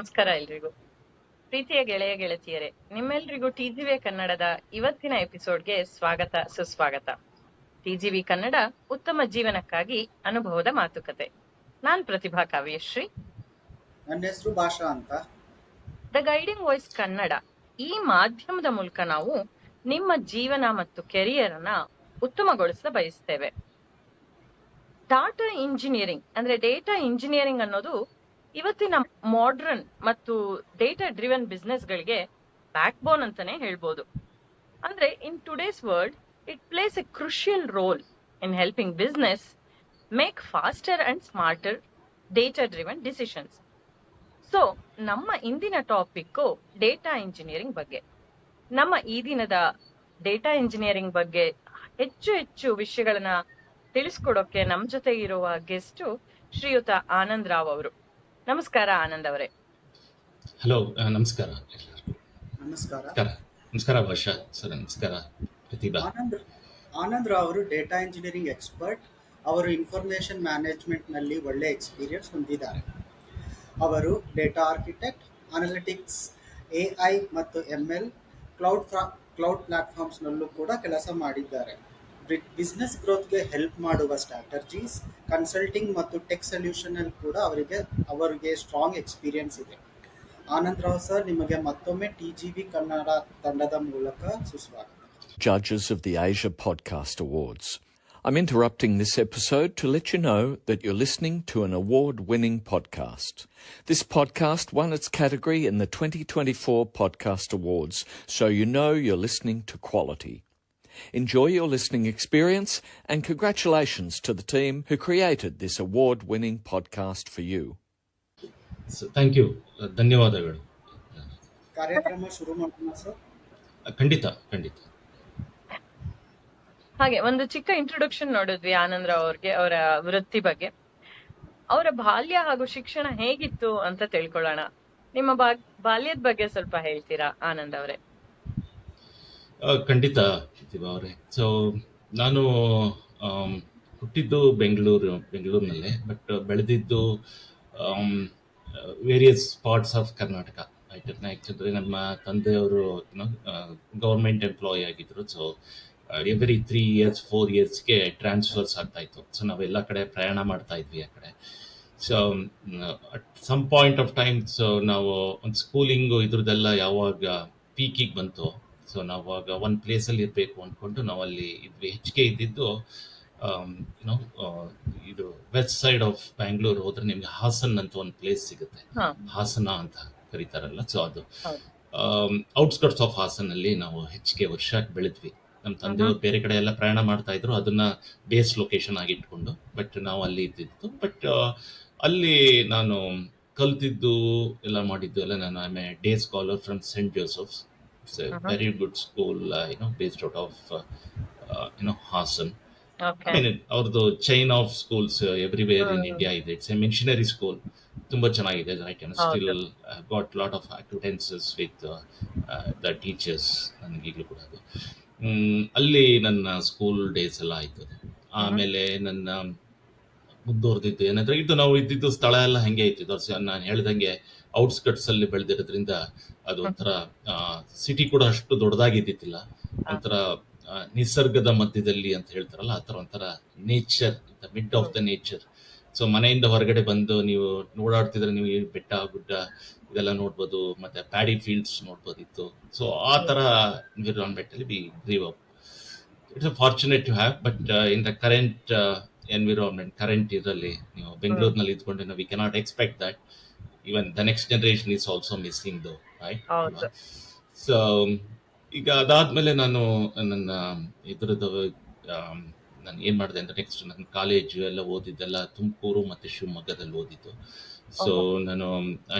ನಮಸ್ಕಾರ ಎಲ್ರಿಗೂ. ಪ್ರೀತಿಯ ಗೆಳೆಯ ಗೆಳತಿಯರೇ, ನಿಮ್ಮೆಲ್ರಿಗೂ ಟಿಜಿವಿ ಕನ್ನಡದ ಇವತ್ತಿನ ಎಪಿಸೋಡ್ಗೆ ಸ್ವಾಗತ ಸುಸ್ವಾಗತ. ಟಿಜಿವಿ ಕನ್ನಡ ಉತ್ತಮ ಜೀವನಕ್ಕಾಗಿ ಅನುಭವದ ಮಾತುಕತೆ. ನಾನ್ ಪ್ರತಿಭಾ ಕಾವ್ಯಶ್ರೀ. ನನ್ನ ಹೆಸರು ಭಾಷಾ ಅಂತ. ದ ಗೈಡಿಂಗ್ ವಾಯ್ಸ್ ಕನ್ನಡ ಈ ಮಾಧ್ಯಮದ ಮೂಲಕ ನಾವು ನಿಮ್ಮ ಜೀವನ ಮತ್ತು ಕೆರಿಯರ್ ಅನ್ನ ಉತ್ತಮಗೊಳಿಸ ಬಯಸ್ತೇವೆ. ಡಾಟಾ ಇಂಜಿನಿಯರಿಂಗ್ ಅಂದ್ರೆ ಡೇಟಾ ಇಂಜಿನಿಯರಿಂಗ್ ಅನ್ನೋದು ಇವತ್ತಿನ ಮಾಡರ್ನ್ ಮತ್ತು ಡೇಟಾ ಡ್ರಿವನ್ ಬಿಸ್ನೆಸ್ ಗಳಿಗೆ ಬ್ಯಾಕ್ ಬೋನ್ ಅಂತಾನೆ ಹೇಳ್ಬೋದು. ಅಂದ್ರೆ in today's world it place A crucial role in helping business make faster and smarter data driven decisions. So ನಮ್ಮ ಇಂದಿನ ಟಾಪಿಕ್ ಡೇಟಾ ಇಂಜಿನಿಯರಿಂಗ್ ಬಗ್ಗೆ. ನಮ್ಮ ಈ ದಿನದ ಡೇಟಾ ಇಂಜಿನಿಯರಿಂಗ್ ಬಗ್ಗೆ ಹೆಚ್ಚು ವಿಷಯಗಳನ್ನ ತಿಳಿಸ್ಕೊಡೋಕೆ ನಮ್ ಜೊತೆ ಇರುವ ಗೆಸ್ಟ್ ಶ್ರೀಯುತ ಆನಂದ್ ರಾವ್ ಅವರು. ನಮಸ್ಕಾರ ಆನಂದ್ ಅವರೇ. ಹಲೋ, ನಮಸ್ಕಾರ. ನಮಸ್ಕಾರ ಭಾಷಾ ಸರ್. ನಮಸ್ಕಾರ ಪ್ರತಿಭಾ. ಆನಂದ್ ರಾವ್ ಅವರು ಡೇಟಾ ಇಂಜಿನಿಯರಿಂಗ್ ಎಕ್ಸ್ಪರ್ಟ್. ಅವರು ಇನ್ಫಾರ್ಮೇಷನ್ ಮ್ಯಾನೇಜ್ಮೆಂಟ್ ನಲ್ಲಿ ಒಳ್ಳೆ ಎಕ್ಸ್ಪೀರಿಯನ್ಸ್ ಹೊಂದಿದ್ದಾರೆ. ಅವರು ಡೇಟಾ ಆರ್ಕಿಟೆಕ್ಟ್, ಅನಾಲಿಟಿಕ್ಸ್, AI ಮತ್ತು ML, ಕ್ಲೌಡ್ ಪ್ಲಾಟ್ಫಾರ್ಮ್ಸ್ ನಲ್ಲೂ ಕೂಡ ಕೆಲಸ ಮಾಡಿದ್ದಾರೆ. ಬಿಸ್ನೆಸ್ ಗ್ರೋತ್ಗೆ ಹೆಲ್ಪ್ ಮಾಡುವ ಸ್ಟ್ರಾಟಜೀಸ್, ಕನ್ಸಲ್ಟಿಂಗ್ ಮತ್ತು ಟೆಕ್ ಸೊಲ್ಯೂಷನ್ ಅಲ್ಲಿ ಕೂಡ ಅವರಿಗೆ ಸ್ಟ್ರಾಂಗ್ ಎಕ್ಸ್ಪೀರಿಯನ್ಸ್ ಇದೆ. ಆನಂದ್ ರಾವ್ ಸರ್, ನಿಮಗೆ ಮತ್ತೊಮ್ಮೆ ಟಿಜಿವಿ ಕನ್ನಡ ತಂಡದ ಮೂಲಕ ಸುಸ್ವಾಗತ. Judges of the Asia Podcast Awards. I'm interrupting this episode to let you know that you're listening to an award-winning podcast. This podcast won its category in the 2024 Podcast Awards, so you know you're listening to quality. Enjoy your listening experience and congratulations to the team who created this award-winning podcast for you. So, thank you. ಧನ್ಯವಾದಗಳು. ಕಾರ್ಯಕ್ರಮ ಶುರು ಮಾಡೋಣ sir. ಖಂಡಿತ. ಹಾಗೆ ಒಂದು ಚಿಕ್ಕ introduction ನೋಡಿದ್ವಿ ಆನಂದ್ ರಾವ್ ಅವ್ರಿಗೆ, ಅವರ ವೃತ್ತಿ ಬಗ್ಗೆ. ಅವರ ಬಾಲ್ಯ ಹಾಗೂ ಶಿಕ್ಷಣ ಹೇಗಿತ್ತು ಅಂತ ತಿಳ್ಕೊಳ್ಳೋಣ. ನಿಮ್ಮ ಬಾಲ್ಯದ ಬಗ್ಗೆ ಸ್ವಲ್ಪ ಹೇಳ್ತೀರಾ ಆನಂದ್ ಅವರೇ? ಖಂಡಿತ ಪ್ರತಿಭಾ ಅವರೇ. ಸೊ ನಾನು ಹುಟ್ಟಿದ್ದು ಬೆಂಗಳೂರಿನಲ್ಲೇ, ಬಟ್ ಬೆಳೆದಿದ್ದು ವೇರಿಯಸ್ ಪಾರ್ಟ್ಸ್ ಆಫ್ ಕರ್ನಾಟಕ. ಯಾಕಂದರೆ ನಮ್ಮ ತಂದೆಯವರು ಗೌರ್ಮೆಂಟ್ ಎಂಪ್ಲಾಯಿ ಆಗಿದ್ರು. ಸೊ ಎವ್ರಿ 3 years 4 yearsಗೆ ಟ್ರಾನ್ಸ್ಫರ್ಸ್ ಆಗ್ತಾ ಇತ್ತು. ಸೊ ನಾವೆಲ್ಲ ಕಡೆ ಪ್ರಯಾಣ ಮಾಡ್ತಾ ಇದ್ವಿ ಆ ಕಡೆ. So at some point of time ನಾವು ಒಂದು ಸ್ಕೂಲಿಂಗು ಇದ್ರದ್ದೆಲ್ಲ ಯಾವಾಗ ಪೀಕಿಗೆ ಬಂತು, ಸೊ ನಾವಾಗ ಒಂದು ಪ್ಲೇಸಲ್ಲಿ ಇರಬೇಕು ಅಂದ್ಕೊಂಡು ನಾವು ಅಲ್ಲಿ ಇದ್ವಿ. ಹೆಚ್ಚಿಗೆ ಇದ್ದಿದ್ದು ಇದು ವೆಸ್ಟ್ ಸೈಡ್ ಆಫ್ ಬ್ಯಾಂಗ್ಳೂರ್ ಹೋದ್ರೆ ನಿಮ್ಗೆ ಹಾಸನ್ ಅಂತ ಒಂದು ಪ್ಲೇಸ್ ಸಿಗುತ್ತೆ, ಹಾಸನ ಅಂತ ಕರೀತಾರಲ್ಲ. ಸೊ ಅದು ಔಟ್ಸ್ಕರ್ಟ್ಸ್ ಆಫ್ ಹಾಸನ್ ಅಲ್ಲಿ ನಾವು ಹೆಚ್ಚಿಗೆ ವರ್ಷ ಬೆಳೆದ್ವಿ. ನಮ್ಮ ತಂದೆಯವರು ಬೇರೆ ಕಡೆ ಎಲ್ಲ ಪ್ರಯಾಣ ಮಾಡ್ತಾ ಇದ್ರು, ಅದನ್ನ ಬೇಸ್ ಲೊಕೇಶನ್ ಆಗಿ ಇಟ್ಕೊಂಡು. ಬಟ್ ನಾವು ಅಲ್ಲಿ ಇದ್ದಿದ್ದು. ಬಟ್ ಅಲ್ಲಿ ನಾನು ಕಲ್ತಿದ್ದು ಎಲ್ಲ ಮಾಡಿದ್ದು ಎಲ್ಲ ನಾನು I a day scholar from Saint Joseph's. It's a very good school, based out of, Hassan. Okay. I mean, ಅವ್ರದ್ದು chain of schools everywhere in India ಇದೆ. It's a missionary school. ತುಂಬ ಚೆನ್ನಾಗಿದೆ. I can still got lot of acquaintances with the teachers. ನನಗೀಗಲೂ ಕೂಡ ಅದು ಅಲ್ಲಿ ನನ್ನ school days ಎಲ್ಲ ಆಯ್ತು. ಆಮೇಲೆ ನನ್ನ ಮುಂದುವರೆದಿದ್ದು ಏನಂದ್ರೆ, ಇದು ನಾವು ಇದ್ದಿದ್ದು ಸ್ಥಳ ಎಲ್ಲ ಹೆಂಗೆ ಇತ್ತು, ನಾನು ಹೇಳ್ದಂಗೆ ಔಟ್ಸ್ಕಟ್ಸ್ ಅಲ್ಲಿ ಬೆಳೆದಿರೋದ್ರಿಂದ ಅದು ಒಂಥರ ಸಿಟಿ ಕೂಡ ಅಷ್ಟು ದೊಡ್ಡದಾಗಿದ್ದಿಲ್ಲ. ಒಂಥರ ನಿಸರ್ಗದ ಮಧ್ಯದಲ್ಲಿ ಅಂತ ಹೇಳ್ತಾರಲ್ಲ, ಆ ಥರ ಒಂಥರ nature, mid of the nature. So ಮನೆಯಿಂದ ಹೊರಗಡೆ ಬಂದು ನೀವು ಓಡಾಡ್ತಿದ್ರೆ ನೀವು ಬೆಟ್ಟ ಗುಡ್ಡ ಇದೆಲ್ಲ ನೋಡ್ಬೋದು, ಮತ್ತೆ ಪ್ಯಾಡಿ ಫೀಲ್ಡ್ಸ್ ನೋಡ್ಬೋದಿತ್ತು. ಸೊ ಆ ಥರ ಎನ್ವಿರಾನ್ಮೆಂಟ್ ಅಲ್ಲಿ we grew up. It's a fortunate to have. But in the current environment, current ಇದರಲ್ಲಿ ನೀವು ಬೆಂಗಳೂರಿನಲ್ಲಿ ಇದ್ಕೊಂಡು we cannot expect that even the next generation is also missing though, right? So ಈಗ ಅದಾದ್ಮೇಲೆ ನಾನು ನನ್ನ ಇದ್ರದ್ದು ನಾನು ಏನು ಮಾಡಿದೆ ಅಂತ, ನೆಕ್ಸ್ಟ್ ನನ್ನ ಕಾಲೇಜು ಎಲ್ಲ ಓದಿದ್ದೆಲ್ಲ ತುಮಕೂರು ಮತ್ತು ಶಿವಮೊಗ್ಗದಲ್ಲಿ ಓದಿದ್ದು. ಸೊ ನಾನು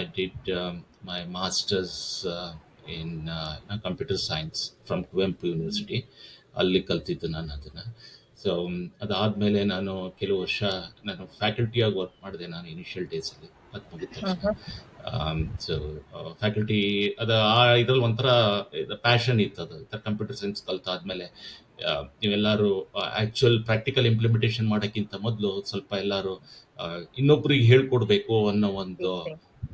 I did my masters in computer science from Kuvempu university. ಅಲ್ಲಿ ಕಲ್ತಿದ್ದು ನಾನು ಅದನ್ನು. ಸೊ ಅದಾದಮೇಲೆ ನಾನು ಕೆಲವು ವರ್ಷ ನಾನು ಫ್ಯಾಕಲ್ಟಿಯಾಗಿ ವರ್ಕ್ ಮಾಡಿದೆ ನಾನು ಇನಿಷಿಯಲ್ ಡೇಸಲ್ಲಿ. ಅದು ಮುಗಿದ ತಕ್ಷಣ ಸೊ ಫ್ಯಾಕಲ್ಟಿ ಇದ್ರಲ್ಲಿ ಒಂಥರ ಪ್ಯಾಷನ್ ಇತ್ತು. ಅದು ಕಂಪ್ಯೂಟರ್ ಸೈನ್ಸ್ ಕಲ್ತಾದ್ಮೇಲೆ ನೀವೆಲ್ಲರೂ ಆ್ಯಕ್ಚುಯಲ್ ಪ್ರಾಕ್ಟಿಕಲ್ ಇಂಪ್ಲಿಮೆಂಟೇಷನ್ ಮಾಡೋಕ್ಕಿಂತ ಮೊದಲು ಸ್ವಲ್ಪ ಎಲ್ಲರೂ ಇನ್ನೊಬ್ರಿಗೆ ಹೇಳ್ಕೊಡ್ಬೇಕು ಅನ್ನೋ ಒಂದು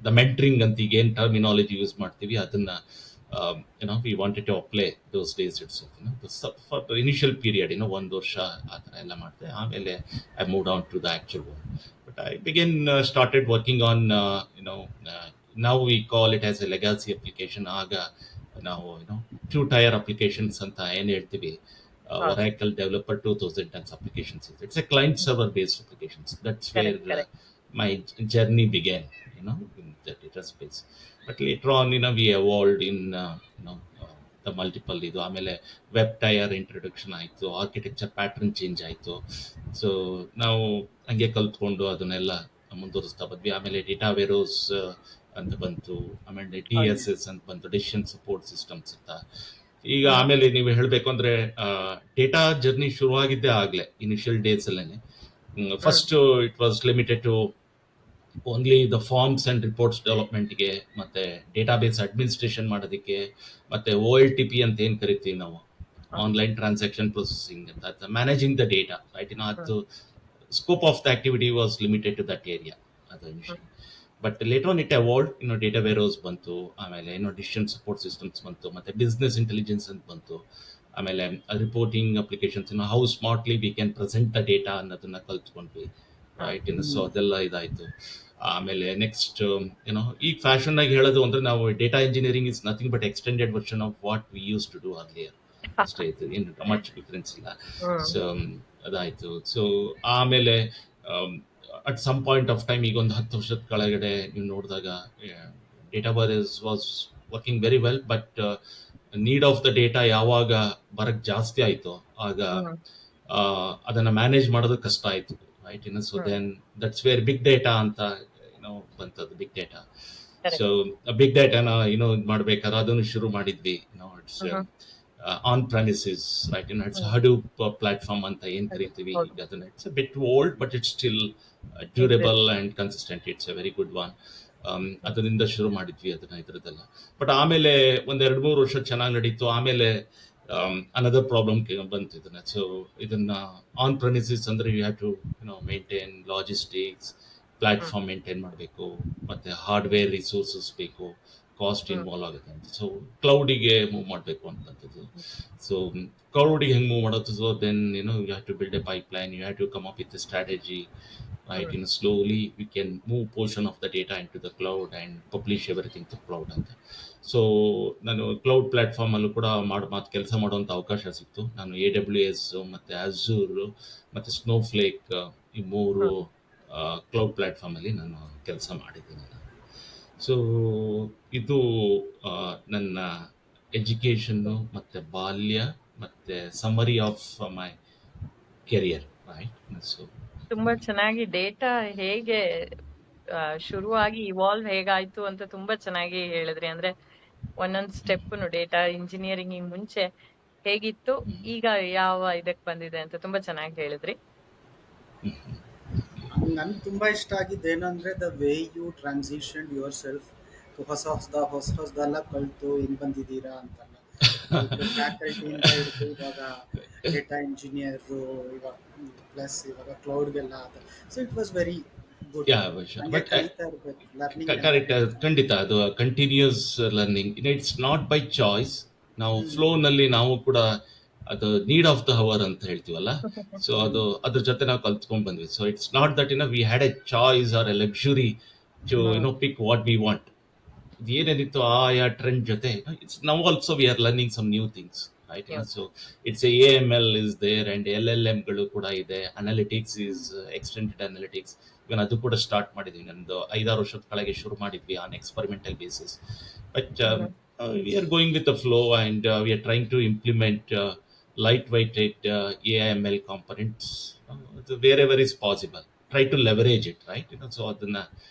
ದ ಮೆಂಟ್ರಿಂಗ್ ಅಂತ ಈಗ ಏನು ಟರ್ಮಿನಾಲಜಿ ಯೂಸ್ ಮಾಡ್ತೀವಿ ಅದನ್ನ we wanted to apply those days it's for initial period ಒಂದು ವರ್ಷ ಆ ಥರ ಎಲ್ಲ ಮಾಡಿದೆ. ಆಮೇಲೆ I move on to the actual work. But I begin started working on ನಾವು we call it as a legacy application. ಆಗ ನಾವು ಟೂ ಟೈರ್ ಅಪ್ಲಿಕೇಶನ್ಸ್ ಅಂತ ಏನು ಹೇಳ್ತೀವಿ, Oracle Developer 2010 applications. It's a client server based applications. That's where Correct. My journey began, in the data space. But later on, we evolved in the multiple ಇದು. ಆಮೇಲೆ web tyre introduction ಆಯಿತು, architecture pattern change ಆಯಿತು. So ನಾವು ಹಂಗೆ ಕಲ್ತ್ಕೊಂಡು ಅದನ್ನೆಲ್ಲ ಮುಂದುವರಿಸ್ತಾ ಬಂದ್ವಿ. ಆಮೇಲೆ ಡೇಟಾ ವೇರೋಸ್ ಅಂತ ಬಂತು, ಆಮೇಲೆ DSS ಅಂತ ಬಂತು, ಡೆಸಿಷನ್ ಸಪೋರ್ಟ್ ಸಿಸ್ಟಮ್ಸ್ ಅಂತ. ಈಗ ಆಮೇಲೆ ನೀವು ಹೇಳಬೇಕು ಅಂದ್ರೆ ಡೇಟಾ ಜರ್ನಿ ಶುರುವಾಗಿದ್ದೇ ಆಗ್ಲೇ ಇನಿಷಿಯಲ್ ಡೇಸ್ ಅಲ್ಲೇನೆ. First it was limited to only the forms and reports ಡೆವಲಪ್ಮೆಂಟ್ಗೆ, ಮತ್ತೆ ಡೇಟಾಬೇಸ್ ಅಡ್ಮಿನಿಸ್ಟ್ರೇಷನ್ ಮಾಡೋದಕ್ಕೆ, ಮತ್ತೆ OLTP ಅಂತ ಏನು ಕರಿತೀವಿ ನಾವು, ಆನ್ಲೈನ್ ಟ್ರಾನ್ಸಾಕ್ಷನ್ ಪ್ರೊಸೆಸಿಂಗ್ ಅಂತ, ಮ್ಯಾನೇಜಿಂಗ್ ದ ಡೇಟಾ, ರೈಟ್. ಅದು scope of the activity was limited to that area ಅದು initial. But later on it evolved, data warehouse ಬಂತು, ಆಮೇಲೆ ಡಿಸಿಷನ್ ಸಪೋರ್ಟ್ ಸಿಸ್ಟಮ್ಸ್ ಬಂತು, ಮತ್ತೆ ಬಿಸ್ನೆಸ್ ಇಂಟೆಲಿಜೆನ್ಸ್ ಅಂತ ಬಂತು, ಆಮೇಲೆ reporting applications, how smartly we can present the data ಅನ್ನೋದನ್ನ ಕಲ್ತ್ಕೊಂಡ್ವಿ, right. So ಅದೆಲ್ಲ ಇದಾಯ್ತು. ಆಮೇಲೆ ನೆಕ್ಸ್ಟ್ ಈಗ ಫ್ಯಾಷನ್ ಆಗಿ ಹೇಳೋದು ಅಂದ್ರೆ, ನಾವು data engineering is nothing but extended version of what we use to do earlier ಅಷ್ಟೇ. ಇದು ಏನು ಮಚ್ ಡಿಫರೆನ್ಸ್ ಇಲ್ಲ. ಸೊ ಅದಾಯ್ತು. ಸೊ ಆಮೇಲೆ at some point of time, ಈಗ ಒಂದು 10 ವರ್ಷದ ಕೆಳಗಡೆ ನೀವು ನೋಡಿದಾಗ, data was working very well. But need of the data ಯಾವಾಗ ಬರಕ್ ಜಾಸ್ತಿ ಆಯ್ತು, ಆಗ ಅದನ್ನ ಮ್ಯಾನೇಜ್ ಮಾಡೋದು ಕಷ್ಟ ಆಯ್ತು, right. So then that's where big data ಅಂತ ಬಂತದ್ದು, ಬಿಗ್ ಡೇಟಾ. ಸೊ ಬಿಗ್ ಡೇಟಾನ ಮಾಡ್ಬೇಕಾದ್ರೆ ಅದನ್ನು ಶುರು ಮಾಡಿದ್ವಿ. It's on premises, right. It's Hadoop platform ಅಂತ ಏನ್ ಕರಿತೀವಿ ಈಗ. ಅದನ್ನ it's a bit old but it's still durable and consistent. It's a very good one. ಅದರಿಂದ ಶುರು ಮಾಡಿದ್ವಿ ಅದನ್ನ, ಇದ್ರದ್ದೆಲ್ಲ. ಬಟ್ ಆಮೇಲೆ ಒಂದ್ 2-3 ವರ್ಷ ಚೆನ್ನಾಗಿ ನಡೀತು. ಆಮೇಲೆ ಅನದರ್ ಪ್ರಾಬ್ಲಮ್ ಬಂತು ಇದನ್ನ. ಸೊ ಇದನ್ನ ಆನ್ ಪ್ರಮಿಸಸ್ ಅಂದ್ರೆ you have to maintain logistics, platform maintain ಮಾಡಬೇಕು, ಮತ್ತೆ ಹಾರ್ಡ್ವೇರ್ ರಿಸೋರ್ಸಸ್ ಬೇಕು, ಕಾಸ್ಟ್ ಇನ್ವಾಲ್ವ್ ಆಗುತ್ತೆ ಅಂತ. ಸೊ ಕ್ಲೌಡಿಗೆ ಮೂವ್ ಮಾಡಬೇಕು ಅಂತದ್ದು. ಸೊ ಕ್ಲೌಡಿಗೆ ಹೆಂಗೆ ಮೂವ್ ಮಾಡೋದು? So then you have to build a pipeline, you have to come up with a strategy, right. Slowly we can move portion of the data into the cloud and publish everything to cloud ಅಂತ. So ನಾನು cloud platform ಅಲ್ಲೂ ಕೂಡ ಕೆಲಸ ಮಾಡುವಂಥ ಅವಕಾಶ ಸಿಕ್ತು. ನಾನು AWS ಮತ್ತೆ Azure ಮತ್ತೆ ಸ್ನೋಫ್ಲೇಕ್, ಈ 3 ಕ್ಲೌಡ್ ಪ್ಲಾಟ್ಫಾರ್ಮ್ ಅಲ್ಲಿ ನಾನು ಕೆಲಸ ಮಾಡಿದ್ದೀನಿ. ಸೊ ಇದು ನನ್ನ ಎಜುಕೇಷನ್ನು ಮತ್ತೆ ಬಾಲ್ಯ ಮತ್ತೆ summary of my career, right. So ತುಂಬಾ ಚೆನ್ನಾಗಿ ಡೇಟಾ ಹೇಗೆ ಶುರುವಾಗಿ ಇವಾಲ್ವ್ ಹೇಗಾಯ್ತು ಅಂತ ತುಂಬಾ ಚೆನ್ನಾಗಿ ಹೇಳಿದ್ರಿ. ಅಂದ್ರೆ ಒಂದೊಂದ್ ಸ್ಟೆಪ್ ಡೇಟಾ ಇಂಜಿನಿಯರಿಂಗ್ ಮುಂಚೆ ಹೇಗಿತ್ತು, ಈಗ ಯಾವ ಇದಕ್ ಬಂದಿದೆ ಅಂತ ತುಂಬಾ ಚೆನ್ನಾಗಿ ಹೇಳಿದ್ರಿ. ನನ್ಗೆ ತುಂಬಾ ಇಷ್ಟ ಆಗಿದ್ದು ಏನಂದ್ರೆ, the way you transition yourself. ಹೊಸದೆಲ್ಲ ಕಲ್ತು ಹಿಂಗ್ ಬಂದಿದ್ದೀರಾ ಅಂತಲ್ಲ, ಫ್ಯಾಕಲ್ಟಿಯಿಂದ ಹಿಡಿದು ಇವಾಗ ಡೇಟಾ ಇಂಜಿನಿಯರು, ಇವಾಗ ಪ್ಲಸ್ ಇವಾಗ ಕ್ಲೌಡ್ಗೆಲ್ಲ. So it was very good. Correct, ಖಂಡಿತ. ಅದು continuous learning. It's not by choice. ನಾವು ಫ್ಲೋನಲ್ಲಿ ನಾವು ಕೂಡ ಅದು ನೀಡ್ ಆಫ್ ದ ಅವರ್ ಅಂತ ಹೇಳ್ತೀವಲ್ಲ. ಸೊ ಅದು ಅದ್ರ ಜೊತೆ ನಾವು ಕಲ್ತ್ಕೊಂಡ್ ಬಂದ್ವಿ. So it's not that we had a choice or a luxury to pick what we want. ಏನೇನಿತ್ತು ಆಯಾ ಟ್ರೆಂಡ್ ಜೊತೆ, it's now also we are learning some new things, right. So it's AML is there and LLMಗಳು ಕೂಡ ಇದೆ. Analytics is extended analytics. Even ಅದು ಕೂಡ start ಮಾಡಿದ್ವಿ. ನಮ್ದು 5-6 ವರ್ಷದ ಕೆಳಗೆ ಶುರು ಮಾಡಿದ್ವಿ on experimental basis. But we are going with the flow and we are trying to implement lightweighted AML components wherever is possible. Try to leverage it, right. So ಅದನ್ನ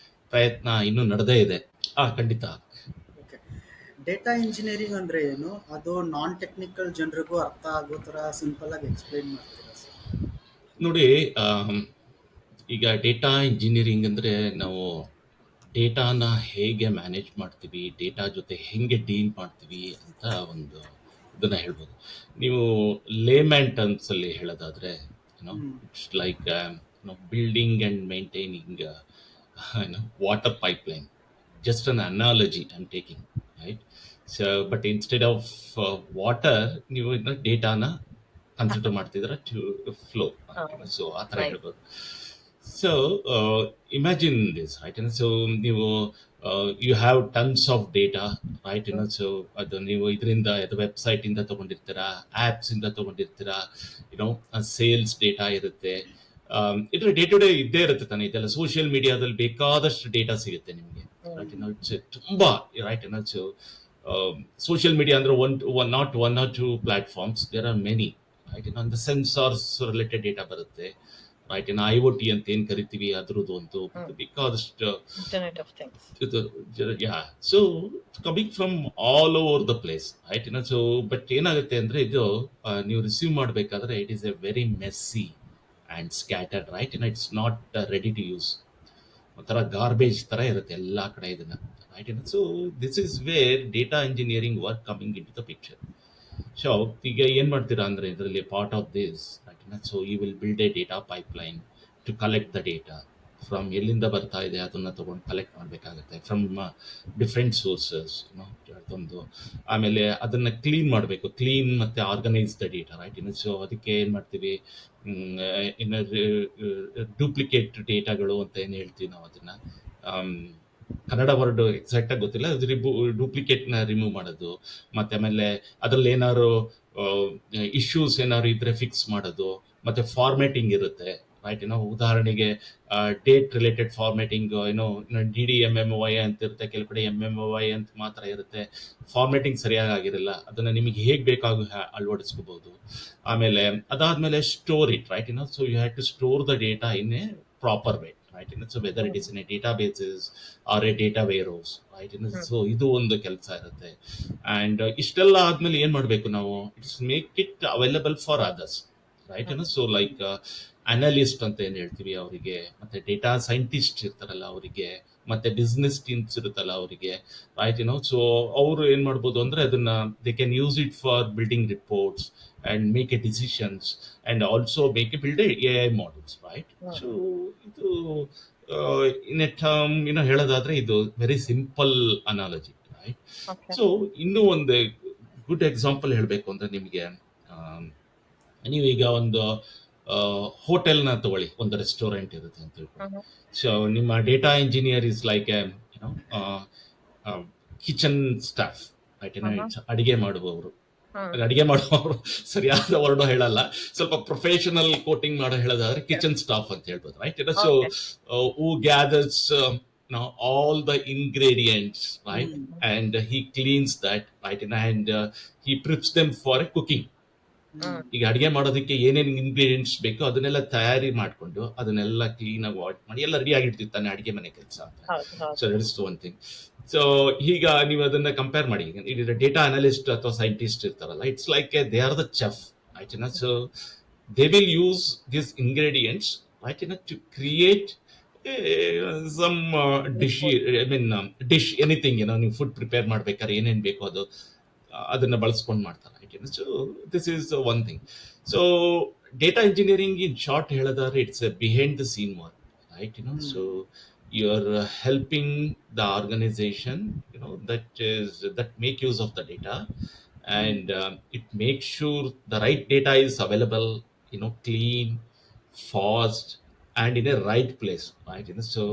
ಪ್ರಯತ್ನ ಇನ್ನೂ ನಡೆದೇ ಇದೆ. ಖಂಡಿತ. ಓಕೆ, ಡೇಟಾ ಇಂಜಿನಿಯರಿಂಗ್ ಅಂದ್ರೆ ಏನು? ಅದು non technical ಜನರಿಗೂ ಅರ್ಥ ಆಗೋ ಥರ ಸಿಂಪಲ್ ಆಗಿ ಎಕ್ಸ್ಪ್ಲೈನ್ ಮಾಡ್ತೀರಾ ಸರ್? ನೋಡಿ, ಈಗ ಡೇಟಾ ಇಂಜಿನಿಯರಿಂಗ್ ಅಂದರೆ ನಾವು ಡೇಟಾನ ಹೇಗೆ ಮ್ಯಾನೇಜ್ ಮಾಡ್ತೀವಿ, ಡೇಟಾ ಜೊತೆ ಹೇಗೆ ಡೀಲ್ ಮಾಡ್ತೀವಿ ಅಂತ ಒಂದು ಇದನ್ನ ಹೇಳ್ಬೋದು. ನೀವು ಲೇಮ್ಯಾನ್ ಟರ್ಮ್ಸಲ್ಲಿ ಹೇಳೋದಾದರೆ, it's like building and maintaining water pipeline, just an analogy I'm taking, right? So but instead of water, ನೀವು ಡೇಟಾನ ಕನ್ಸಿಡರ್ ಮಾಡ್ತಿದ್ರೆ ಟು ಫ್ಲೋ, ಸೊ ಆ ಥರ ನೈಸ್. ಹೇಳ್ಬೋದು. So imagine this, right? And so ನೀವು you have tons of data, right? So ಅದು ನೀವು ಇದರಿಂದ website ಇಂದ ತಗೊಂಡಿರ್ತೀರಾ, ಆಪ್ಸ್ ಇಂದ ತಗೊಂಡಿರ್ತೀರಾ, ಸೇಲ್ಸ್ ಡೇಟಾ ಇರುತ್ತೆ, ಇದ್ರ ಡೇ ಟು ಡೇ ಇದ್ದೇ ಇರುತ್ತೆ ತಾನೆ. ಇದೆಲ್ಲ ಸೋಷಿಯಲ್ ಮೀಡಿಯಾದಲ್ಲಿ ಬೇಕಾದಷ್ಟು ಡೇಟಾ ಸಿಗುತ್ತೆ ನಿಮಗೆ, ರೈಟ್? ತುಂಬಾ, ರೈಟ್? ಸೊ ಸೋಷಿಯಲ್ ಮೀಡಿಯಾ ಅಂದ್ರೆ not one or two platforms, there are many, right? ಒಂದು ಸೆನ್ಸಾರ್ಸ್ ರಿಲೇಟೆಡ್ ಡೇಟಾ ಬರುತ್ತೆ, ರೈಟ್? IoT ಅಂತ ಏನ್ ಕರಿತೀವಿ ಅದ್ರದ್ದು ಒಂದು ಬೇಕಾದಷ್ಟು internet of things. So coming from all over the place, right? So but ಏನಾಗುತ್ತೆ ಅಂದ್ರೆ ಇದು ನೀವು ರಿಸೀವ್ ಮಾಡಬೇಕಾದ್ರೆ it is a very messy and scattered, right? It's not ready to use. ಒಂಥರ ಗಾರ್ಬೇಜ್ ತರ ಇರುತ್ತೆ ಎಲ್ಲ ಕಡೆ ಇದನ್ನ, right? So this is where data engineering work coming into the picture. So ಈಗ ಏನ್ ಮಾಡ್ತೀರಾ ಅಂದ್ರೆ ಇದರಲ್ಲಿ part of this, right? So you will build a data pipeline to collect the data from ಎಲ್ಲಿಂದ ಬರ್ತಾ ಇದೆ ಅದನ್ನ ತಗೊಂಡು ಕಲೆಕ್ಟ್ ಮಾಡಬೇಕಾಗುತ್ತೆ ಫ್ರಮ್ ಡಿಫ್ರೆಂಟ್ ಸೋರ್ಸಸ್, ಅದೊಂದು. ಆಮೇಲೆ ಅದನ್ನ ಕ್ಲೀನ್ ಮಾಡಬೇಕು, ಕ್ಲೀನ್ ಮತ್ತೆ organise the data, right? So ಅದಕ್ಕೆ ಏನ್ ಮಾಡ್ತೀವಿ, ಇನ್ನು ಡೂಪ್ಲಿಕೇಟ್ ಡೇಟಾಗಳು ಅಂತ ಏನು ಹೇಳ್ತೀವಿ ನಾವು ಅದನ್ನ, ಕನ್ನಡ ವರ್ಡ್ ಎಕ್ಸಾಕ್ಟ್ ಆಗಿ ಗೊತ್ತಿಲ್ಲ, ಅದು ಡೂಪ್ಲಿಕೇಟ್ ನ ರಿಮೂವ್ ಮಾಡೋದು, ಮತ್ತೆ ಆಮೇಲೆ ಅದ್ರಲ್ಲಿ ಏನಾದ್ರು ಇಶ್ಯೂಸ್ ಏನಾದ್ರು ಇದ್ರೆ ಫಿಕ್ಸ್ ಮಾಡೋದು, ಮತ್ತೆ ಫಾರ್ಮ್ಯಾಟಿಂಗ್ ಇರುತ್ತೆ, ರೈಟ್? ಉದಾಹರಣೆಗೆ ಡೇಟ್ ರಿಲೇಟೆಡ್ ಫಾರ್ಮ್ಯಾಟಿಂಗ್, DDMMY ಅಂತ ಇರುತ್ತೆ, ಕೆಲವು ಕಡೆ MMY ಅಂತ ಮಾತ್ರ ಇರುತ್ತೆ, ಫಾರ್ಮ್ಯಾಟಿಂಗ್ ಸರಿಯಾಗಿ ಆಗಿರಲ್ಲ, ಅದನ್ನ ನಿಮಗೆ ಹೇಗೆ ಬೇಕಾಗ ಅಳವಡಿಸ್ಕೋಬಹುದು. ಆಮೇಲೆ ಅದಾದ್ಮೇಲೆ store it, right? So you have to store the data in a proper way, right? So whether it is in a databases or a data warehouse, right? So ಇದು ಒಂದು ಕೆಲಸ ಇರುತ್ತೆ. ಅಂಡ್ ಇಷ್ಟೆಲ್ಲ ಆದ್ಮೇಲೆ ಏನ್ ಮಾಡ್ಬೇಕು ನಾವು, it's make it available for others, right? So like analyst ಅಂತ ಏನ್ ಹೇಳ್ತೀವಿ ಅವರಿಗೆ, ಮತ್ತೆ ಡೇಟಾ ಸೈಂಟಿಸ್ಟ್ ಇರ್ತಾರಲ್ಲ ಅವರಿಗೆ, ಮತ್ತೆ ಬಿಸ್ನೆಸ್ ಟೀಮ್ಸ್ ಇರುತ್ತಲ್ಲ ಅವರಿಗೆ, ರೈಟ್? ಸೊ ಅವರು ಏನ್ ಮಾಡ್ಬೋದು ಅಂದ್ರೆ ಅದನ್ನ they can use it for building reports and make A decisions and also make A build AI models, right? So ಇದು ಇನ್ ಎ ಟರ್ಮ್ ಹೇಳೋದಾದ್ರೆ ಇದು very simple analogy, right? So ಇನ್ನೂ ಒಂದು ಗುಡ್ ಎಕ್ಸಾಂಪಲ್ ಹೇಳ್ಬೇಕು ಅಂದ್ರೆ ನಿಮಗೆ, ನೀವೀಗ ಒಂದು ಹೋಟೆಲ್ನ ತಗೊಳ್ಳಿ, ಒಂದು ರೆಸ್ಟೋರೆಂಟ್ ಇರುತ್ತೆ ಅಂತ ತಿಳ್ಕೊಳ್ಳಿ. ಸೊ ನಿಮ್ಮ data engineer is like A kitchen staff, right? ಅಡಿಗೆ ಮಾಡುವವರು, ಸರಿಯಾದ ವರ್ಡ್ ಹೇಳಲ್ಲ, ಸ್ವಲ್ಪ ಪ್ರೊಫೆಷನಲ್ ಕೋಟಿಂಗ್ ಮಾಡೋ ಹೇಳೋದಾದ್ರೆ ಕಿಚನ್ ಸ್ಟಾಫ್ ಅಂತ ಹೇಳ್ಬೋದು, right? So who gathers all the ingredients, right? And he cleans that, right? And he preps them for a cooking. ಈಗ ಅಡಿಗೆ ಮಾಡೋದಕ್ಕೆ ಏನೇನು ಇಂಗ್ರೀಡಿಯೆಂಟ್ಸ್ ಬೇಕೋ ಅದನ್ನೆಲ್ಲ ತಯಾರಿ ಮಾಡ್ಕೊಂಡು ಅದನ್ನೆಲ್ಲ ಕ್ಲೀನ್ ಆಗಿ ವಾಟ್ ಮಾಡಿ ಎಲ್ಲ ರೆಡಿ ಆಗಿರ್ತಿರ್ತಾನೆ ಅಡಿಗೆ ಮನೆ ಕೆಲಸ ಅಂತ. So that is one thing. So ಈಗ ನೀವು ಅದನ್ನ ಕಂಪೇರ್ ಮಾಡಿ, ಈಗ ಡೇಟಾ ಅನಲಿಸ್ಟ್ ಅಥವಾ ಸೈಂಟಿಸ್ಟ್ ಇರ್ತಾರಲ್ಲ, it's like they are the chef, right? So they will use this ingredients, right? To create some dish, I mean dish, anything, ನೀವು food prepare ಮಾಡ್ಬೇಕಾದ್ರೆ ಏನೇನ್ ಬೇಕೋ ಅದು ಅದನ್ನ ಬಳಸ್ಕೊಂಡು ಮಾಡ್ತಾರೆ, right? So this is one thing. So data engineering in short ಹೇಳೋದಾದ್ರೆ it's behind the scene work, right? So you are helping the organisation that make use of the data, and it makes sure the right data is available, clean, fast and in a right place, right? So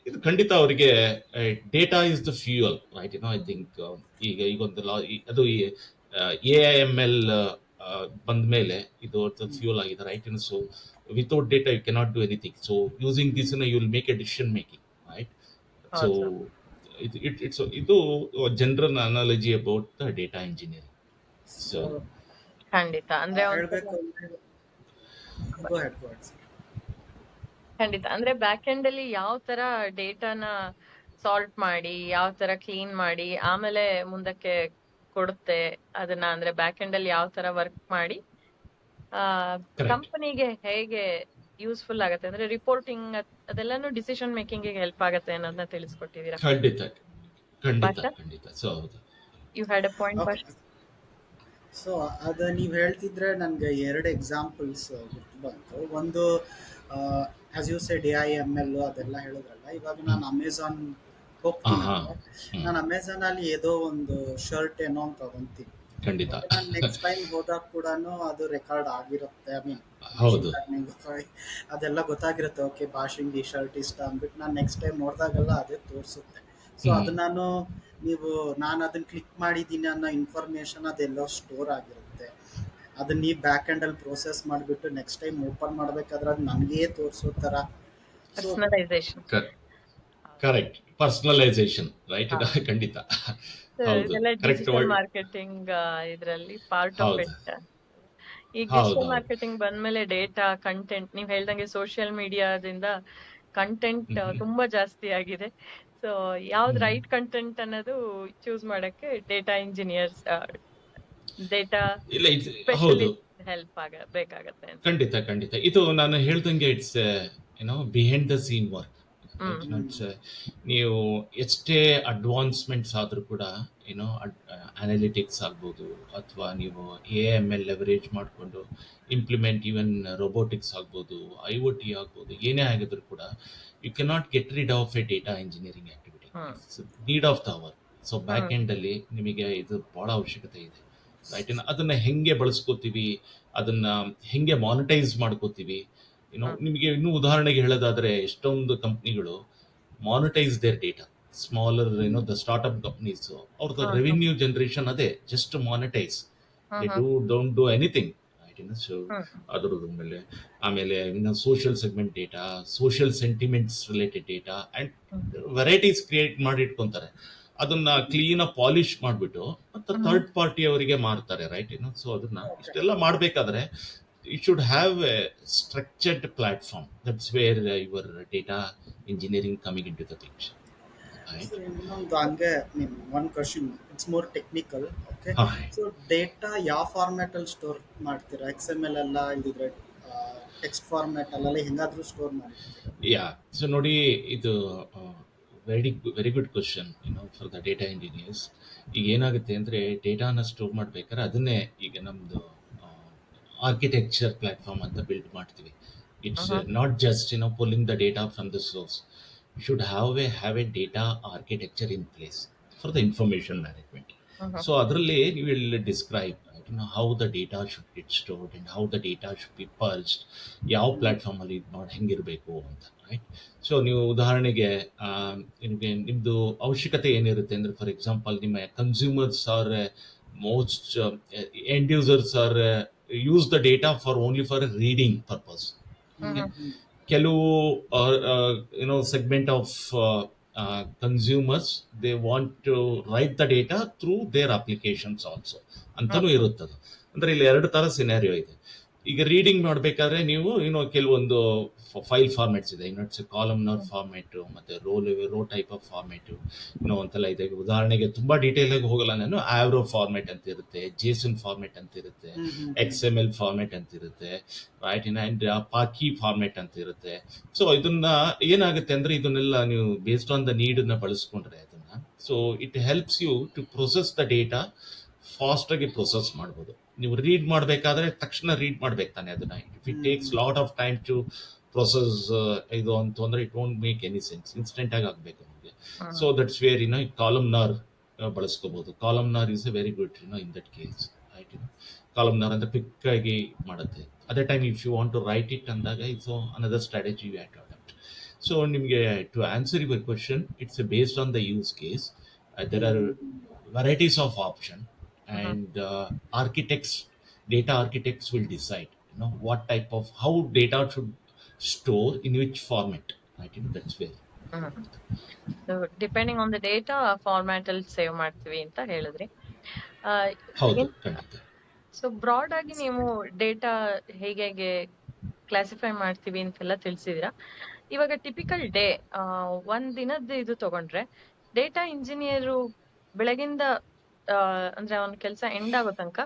ಇದು ಖಂಡಿತ ಅವರಿಗೆ data is the fuel, right? I think ಈಗೊಂದು ಅದು AIML ಬಂದ ಮೇಲೆ ಇದು fuel ಆಗಿದೆ, right? So without data you cannot do anything. So using this you will make a decision making, right? So ಇದು general analogy about the data engineering. So ಖಂಡಿತ ಅಂದ್ರೆ ಖಂಡಿತ ಅಂದ್ರೆ ಬ್ಯಾಕ್ ಎಂಡ್ ಅಲ್ಲಿ ಯಾವ ತರ ಡೇಟಾನ ಸಾಲ್ಟ್ ಮಾಡಿ, ಯಾವ ತರ ಕ್ಲೀನ್ ಮಾಡಿ ಆಮೇಲೆ ಮುಂದಕ್ಕೆ ಕೊಡುತ್ತೆ ಅದನ್ನ, ಅಂದ್ರೆ ಬ್ಯಾಕ್ ಎಂಡ್ ಅಲ್ಲಿ ಯಾವ ತರ ವರ್ಕ್ ಮಾಡಿ ಕಂಪನಿಗೆ ಹೇಗೆ ಯೂಸ್ಫುಲ್ ಆಗತ್ತೆ, ಅಂದ್ರೆ ರಿಪೋರ್ಟಿಂಗ್ ಅದೆಲ್ಲಾನು ಡಿಸಿಷನ್ ಮೇಕಿಂಗ್ ಗೆ ಹೆಲ್ಪ್ ಆಗತ್ತೆ ಅನ್ನೋದನ್ನ ತಿಳಿಸ್ಕೊಟ್ಟಿದ್ದೀರಾ. You had a point first. So ಅದು ನೀವು ಹೇಳ್ತಿದ್ರೆ ನನಗೆ 2 ಎಕ್ಸಾಂಪಲ್ಸ್ ಬಂತು. ಒಂದು ಆಸ್ ಯು ಸೆಡ್ AIML ಅದೆಲ್ಲ ಹೇಳಿದ್ರಲ್ಲ, ಇವಾಗ ಹ್ಮ್. ನಾನು ಅಮೆಝಾನ್ ಹಾ ಹೋಗ್ತೀನಿ ಹಾ ಅಂದರೆ ಹ್ಮ್. ನಾನು ಅಮೆಝಾನಲ್ಲಿ ಏದೋ ಒಂದು ಶರ್ಟ್ ಏನೋ ಅಂತ ತಗೊತೀನಿ. ಖಂಡಿತ. ಬಟ್ ನಾನು ನೆಕ್ಸ್ಟ್ ಟೈಮ್ ಹೋದಾಗ ಕೂಡ ಅದು ರೆಕಾರ್ಡ್ ಆಗಿರುತ್ತೆ. ಐ ಮೀನ್ ಮಿಷಿನ್ ಹೌದು. ಲರ್ನಿಂಗ್ ಅದೆಲ್ಲ ಗೊತ್ತಾಗಿರುತ್ತೆ. ಓಕೆ, ಭಾಷಿಂಗ್ ಈ ಶರ್ಟ್ ಇಷ್ಟ ಅಂದ್ಬಿಟ್ಟು ನಾನು ನೆಕ್ಸ್ಟ್ ಟೈಮ್ ನೋಡಿದಾಗೆಲ್ಲ ಅದೇ ತೋರಿಸುತ್ತೆ. ಸೊ ಹ್ಮ್. ಅದು ನಾನು ಅದನ್ನು ಕ್ಲಿಕ್ ಮಾಡಿದ್ದೀನಿ ಅನ್ನೋ ಇನ್ಫಾರ್ಮೇಷನ್ ಅದೆಲ್ಲೋ ಸ್ಟೋರ್ ಆಗಿರುತ್ತೆ. ಅದನ್ನ ನೀವು ಬ್ಯಾಕ್ ಎಂಡಲ್ಲಿ ಪ್ರೋಸೆಸ್ ಮಾಡಿಬಿಟ್ಟು ನೆಕ್ಸ್ಟ್ ಟೈಮ್ ಓಪನ್ ಮಾಡಬೇಕಾದ್ರೆ ಅದು ನನಗೇ ತೋರಿಸೋ ಥರ. So personalisation. Correct. Personalisation right. ಹೌದು. ಖಂಡಿತ. ಹೌದು, ಇದೆಲ್ಲ ಕರೆಕ್ಟ್ ಡಿಜಿಟಲ್ ವರ್ಡ್. ಮಾರ್ಕೆಟಿಂಗ್ ಇದರಲ್ಲಿ ಪಾರ್ಟ್ ಆಫ್ ಹೌದು ಇಟ್. ಈಗ ಡಿಜಿಟಲ್ ಹೌದೌದು. ಮಾರ್ಕೆಟಿಂಗ್ ಬಂದ್ಮೇಲೆ ಡೇಟಾ ಕಂಟೆಂಟ್ ನೀವ್ ಹೇಳ್ದಂಗೆ ಸೋಷಿಯಲ್ ಮೀಡಿಯಾದಿಂದ ಕಂಟೆಂಟ್ ಹ್ಮ್. ತುಂಬಾ ಜಾಸ್ತಿ ಆಗಿದೆ. ಸೊ ಯಾವ್ದು ಹ್ಮ್. ರೈಟ್ ಕಂಟೆಂಟ್ ಅನ್ನೋದು ಚೂಸ್ ಮಾಡಕ್ಕೆ ಡೇಟಾ ಇಂಜಿನಿಯರ್ಸ್, ಡೇಟಾ ಇಲ್ಲ ಇದು ಹೌದು, ಸ್ಪೆಷಲಿಸ್ಟ್ ಹೆಲ್ಪ್ ಬೇಕಾಗತ್ತೆ ಅಂತ. ಖಂಡಿತ ಖಂಡಿತ. ಇದು ನಾನು ಹೇಳ್ದಂಗೆ it's behind the scene work. Hmm. It's ನೀವು ಎಷ್ಟೇ ಅಡ್ವಾನ್ಸ್ಮೆಂಟ್ಸ್ ಆದರೂ ಕೂಡ ಏನೋ ಅನಾಲಿಟಿಕ್ಸ್ ಆಗ್ಬೋದು, ಅಥವಾ ನೀವು AIML ಲೆವರೇಜ್ ಮಾಡಿಕೊಂಡು ಇಂಪ್ಲಿಮೆಂಟ್ ಈವನ್ ರೋಬೋಟಿಕ್ಸ್ ಆಗ್ಬೋದು, IoT ಆಗ್ಬೋದು, ಏನೇ ಆಗಿದ್ರು ಕೂಡ you cannot get rid of a data engineering activity. Hmm. It's need of the hour. So back hmm. ಎಂಡಲ್ಲಿ ನಿಮಗೆ ಇದು ಭಾಳ ಅವಶ್ಯಕತೆ ಇದೆ, ರೈಟ್. ಅದನ್ನ ಹೆಂಗೆ ಬಳಸ್ಕೋತೀವಿ, ಅದನ್ನ ಹೆಂಗೆ ಮಾನಿಟೈಸ್ ಮಾಡ್ಕೋತೀವಿ. ಹ್ಮ್. ನಿಮಗೆ ಇನ್ನೂ ಉದಾಹರಣೆಗೆ ಹೇಳೋದಾದ್ರೆ ಎಷ್ಟೊಂದು ಕಂಪ್ನಿಗಳು monetise their data. Smaller the startup companies ಅವ್ರದ್ದು ಹ್ಮ್. ರೆವಿನ್ಯೂ ಜನರೇಷನ್ ಅದೇ, just monetise. Hmm. They hmm. Don't do anything. So hmm. ಅದ್ರದ್ದು ಆಮೇಲೆ ಇನ್ನು social segment data, social sentiments related data and hmm. Varieties create ಮಾಡಿ ಇಟ್ಕೊಂತಾರೆ. ಅದನ್ನ clean polish ಮಾಡಿಬಿಟ್ಟು ಮತ್ತೆ ಹ್ಮ್. ಥರ್ಡ್ ಪಾರ್ಟಿ ಅವರಿಗೆ ಮಾರ್ತಾರೆ, ರೈಟ್. ಸೊ ಅದನ್ನ ಓಕೆ. ಇಷ್ಟೆಲ್ಲ ಮಾಡಬೇಕಾದ್ರೆ you should have a structured platform. That's where your data engineering coming into the picture, right? So ಇನ್ನೊಂದು ಹಂಗೆ one question, it's more technical. Okay, ಹಾ. ಸೊ ಡೇಟಾ ಯಾವ ಫಾರ್ಮ್ಯಾಟಲ್ಲಿ ಸ್ಟೋರ್ ಮಾಡ್ತೀರಾ? XML ಅಲ್ಲ, ಇಲ್ದಿದ್ರೆ ಟೆಕ್ಸ್ಟ್ ಫಾರ್ಮ್ಯಾಟ್ ಅಲ್ಲ, ಹೆಂಗಾದ್ರೂ ಸ್ಟೋರ್ ಮಾಡ್ತೀರಾ? ಯಾ, ಸೊ ನೋಡಿ, ಇದು very very good question for the data engineers. ಈಗ ಏನಾಗುತ್ತೆ ಅಂದರೆ, ಡೇಟಾನ ಸ್ಟೋರ್ ಮಾಡ್ಬೇಕಾದ್ರೆ ಅದನ್ನೇ ಈಗ ನಮ್ಮದು ಆರ್ಕಿಟೆಕ್ಚರ್ ಪ್ಲಾಟ್ಫಾರ್ಮ್ ಅಂತ ಬಿಲ್ಡ್ ಮಾಡ್ತೀವಿ. It's not just pulling the data from the source. You should have a data architecture in place for the information management. So ಅದರಲ್ಲಿ you will describe how the data should get stored and how the data should be purged, ಯಾವ ಪ್ಲಾಟ್ಫಾರ್ಮಲ್ಲಿ ಇದು ಮಾಡಿ ಹೆಂಗಿರಬೇಕು ಅಂತ, right. So ನೀವು ಉದಾಹರಣೆಗೆ ನಿಮಗೆ ನಿಮ್ಮದು ಅವಶ್ಯಕತೆ ಏನಿರುತ್ತೆ ಅಂದರೆ, ಫಾರ್ ಎಕ್ಸಾಂಪಲ್ ನಿಮ್ಮ consumers or most end users or use the data for only for a reading purpose. Okay? ಕೆಲವು segment of consumers, they want to write the data through their applications also ಅಂತಾನೂ ಇರುತ್ತದೆ. ಅಂದರೆ ಇಲ್ಲಿ ಎರಡು ಥರ scenario ಇದೆ. ಈಗ ರೀಡಿಂಗ್ ಮಾಡಬೇಕಾದ್ರೆ ನೀವು ಕೆಲವೊಂದು ಫೈಲ್ ಫಾರ್ಮ್ಯಾಟ್ಸ್ ಇದೆ. ಇಟ್ಸ್ ಕಾಲಮ್ನರ್ ಫಾರ್ಮ್ಯಾಟು, ಮತ್ತು ರೋ ಟೈಪ್ ಆಫ್ ಫಾರ್ಮ್ಯಾಟು ಅಂತೆಲ್ಲ ಇದೆ. ಉದಾಹರಣೆಗೆ ತುಂಬ ಡೀಟೇಲಾಗಿ ಹೋಗಲ್ಲ ನಾನು. ಆವ್ರೋ ಫಾರ್ಮ್ಯಾಟ್ ಅಂತ ಇರುತ್ತೆ, ಜೇಸನ್ ಫಾರ್ಮ್ಯಾಟ್ ಅಂತ ಇರುತ್ತೆ, XML ಫಾರ್ಮ್ಯಾಟ್ ಅಂತ ಇರುತ್ತೆ, ರೈಟ್. ಆ್ಯಂಡ್ ಪಾಕಿ ಫಾರ್ಮ್ಯಾಟ್ ಅಂತ ಇರುತ್ತೆ. ಸೊ ಇದನ್ನ ಏನಾಗುತ್ತೆ ಅಂದರೆ, ಇದನ್ನೆಲ್ಲ ನೀವು ಬೇಸ್ಡ್ ಆನ್ ದ ನೀಡನ್ನ ಬಳಸ್ಕೊಂಡ್ರೆ ಅದನ್ನ, so it helps you to process the data. ಫಾಸ್ಟಾಗಿ ಪ್ರೊಸೆಸ್ ಮಾಡ್ಬೋದು. ನೀವು ರೀಡ್ ಮಾಡಬೇಕಾದ್ರೆ ತಕ್ಷಣ ರೀಡ್ ಮಾಡ್ಬೇಕು ತಾನೆ ಅದನ್ನ. If it takes lot of time to process ಇದು ಅಂತಂದ್ರೆ it won't make any sense. Instant ಆಗಿ ಆಗಬೇಕು ನಿಮಗೆ. ಸೊ ದಟ್ಸ್ ವೇರ್ ಕಾಲಮ್ನಾರ್ ಬಳಸ್ಕೋಬಹುದು. Columnar is a very good in that case, right. Columnar ಅಂದ್ರೆ ಕ್ವಿಕ್ ಆಗಿ ಮಾಡುತ್ತೆ. ಅದೇ time if you want to write it ಅಂದಾಗ it's another strategy you have to adapt. So ನಿಮಗೆ to answer your question, it's based on the use case. There are varieties of option, and data architects will decide what type of, how data should store in which format, right. That's where so depending on the data format ಅಲ್ಲಿ save ಮಾಡ್ತೀವಿ ಅಂತ ಹೇಳಿದ್ರಿ. ಹೌದು, ಖಂಡಿತ. So broad ಆಗಿ ನೀವು data ಹೇಗೆ classify ಮಾಡ್ತೀವಿ ಅಂತೆಲ್ಲ ತಿಳಿಸಿದೀರಾ. ಇವಾಗ ಟಿಪಿಕಲ್ ಡೇ, ಒಂದ್ ದಿನದ ಇದು ತಗೊಂಡ್ರೆ, ಡೇಟಾ ಇಂಜಿನಿಯರು ಬೆಳಗಿಂದ ಅಂದ್ರೆ ಅವನ ಕೆಲಸ ಎಂಡ್ ಆಗೋ ತನಕ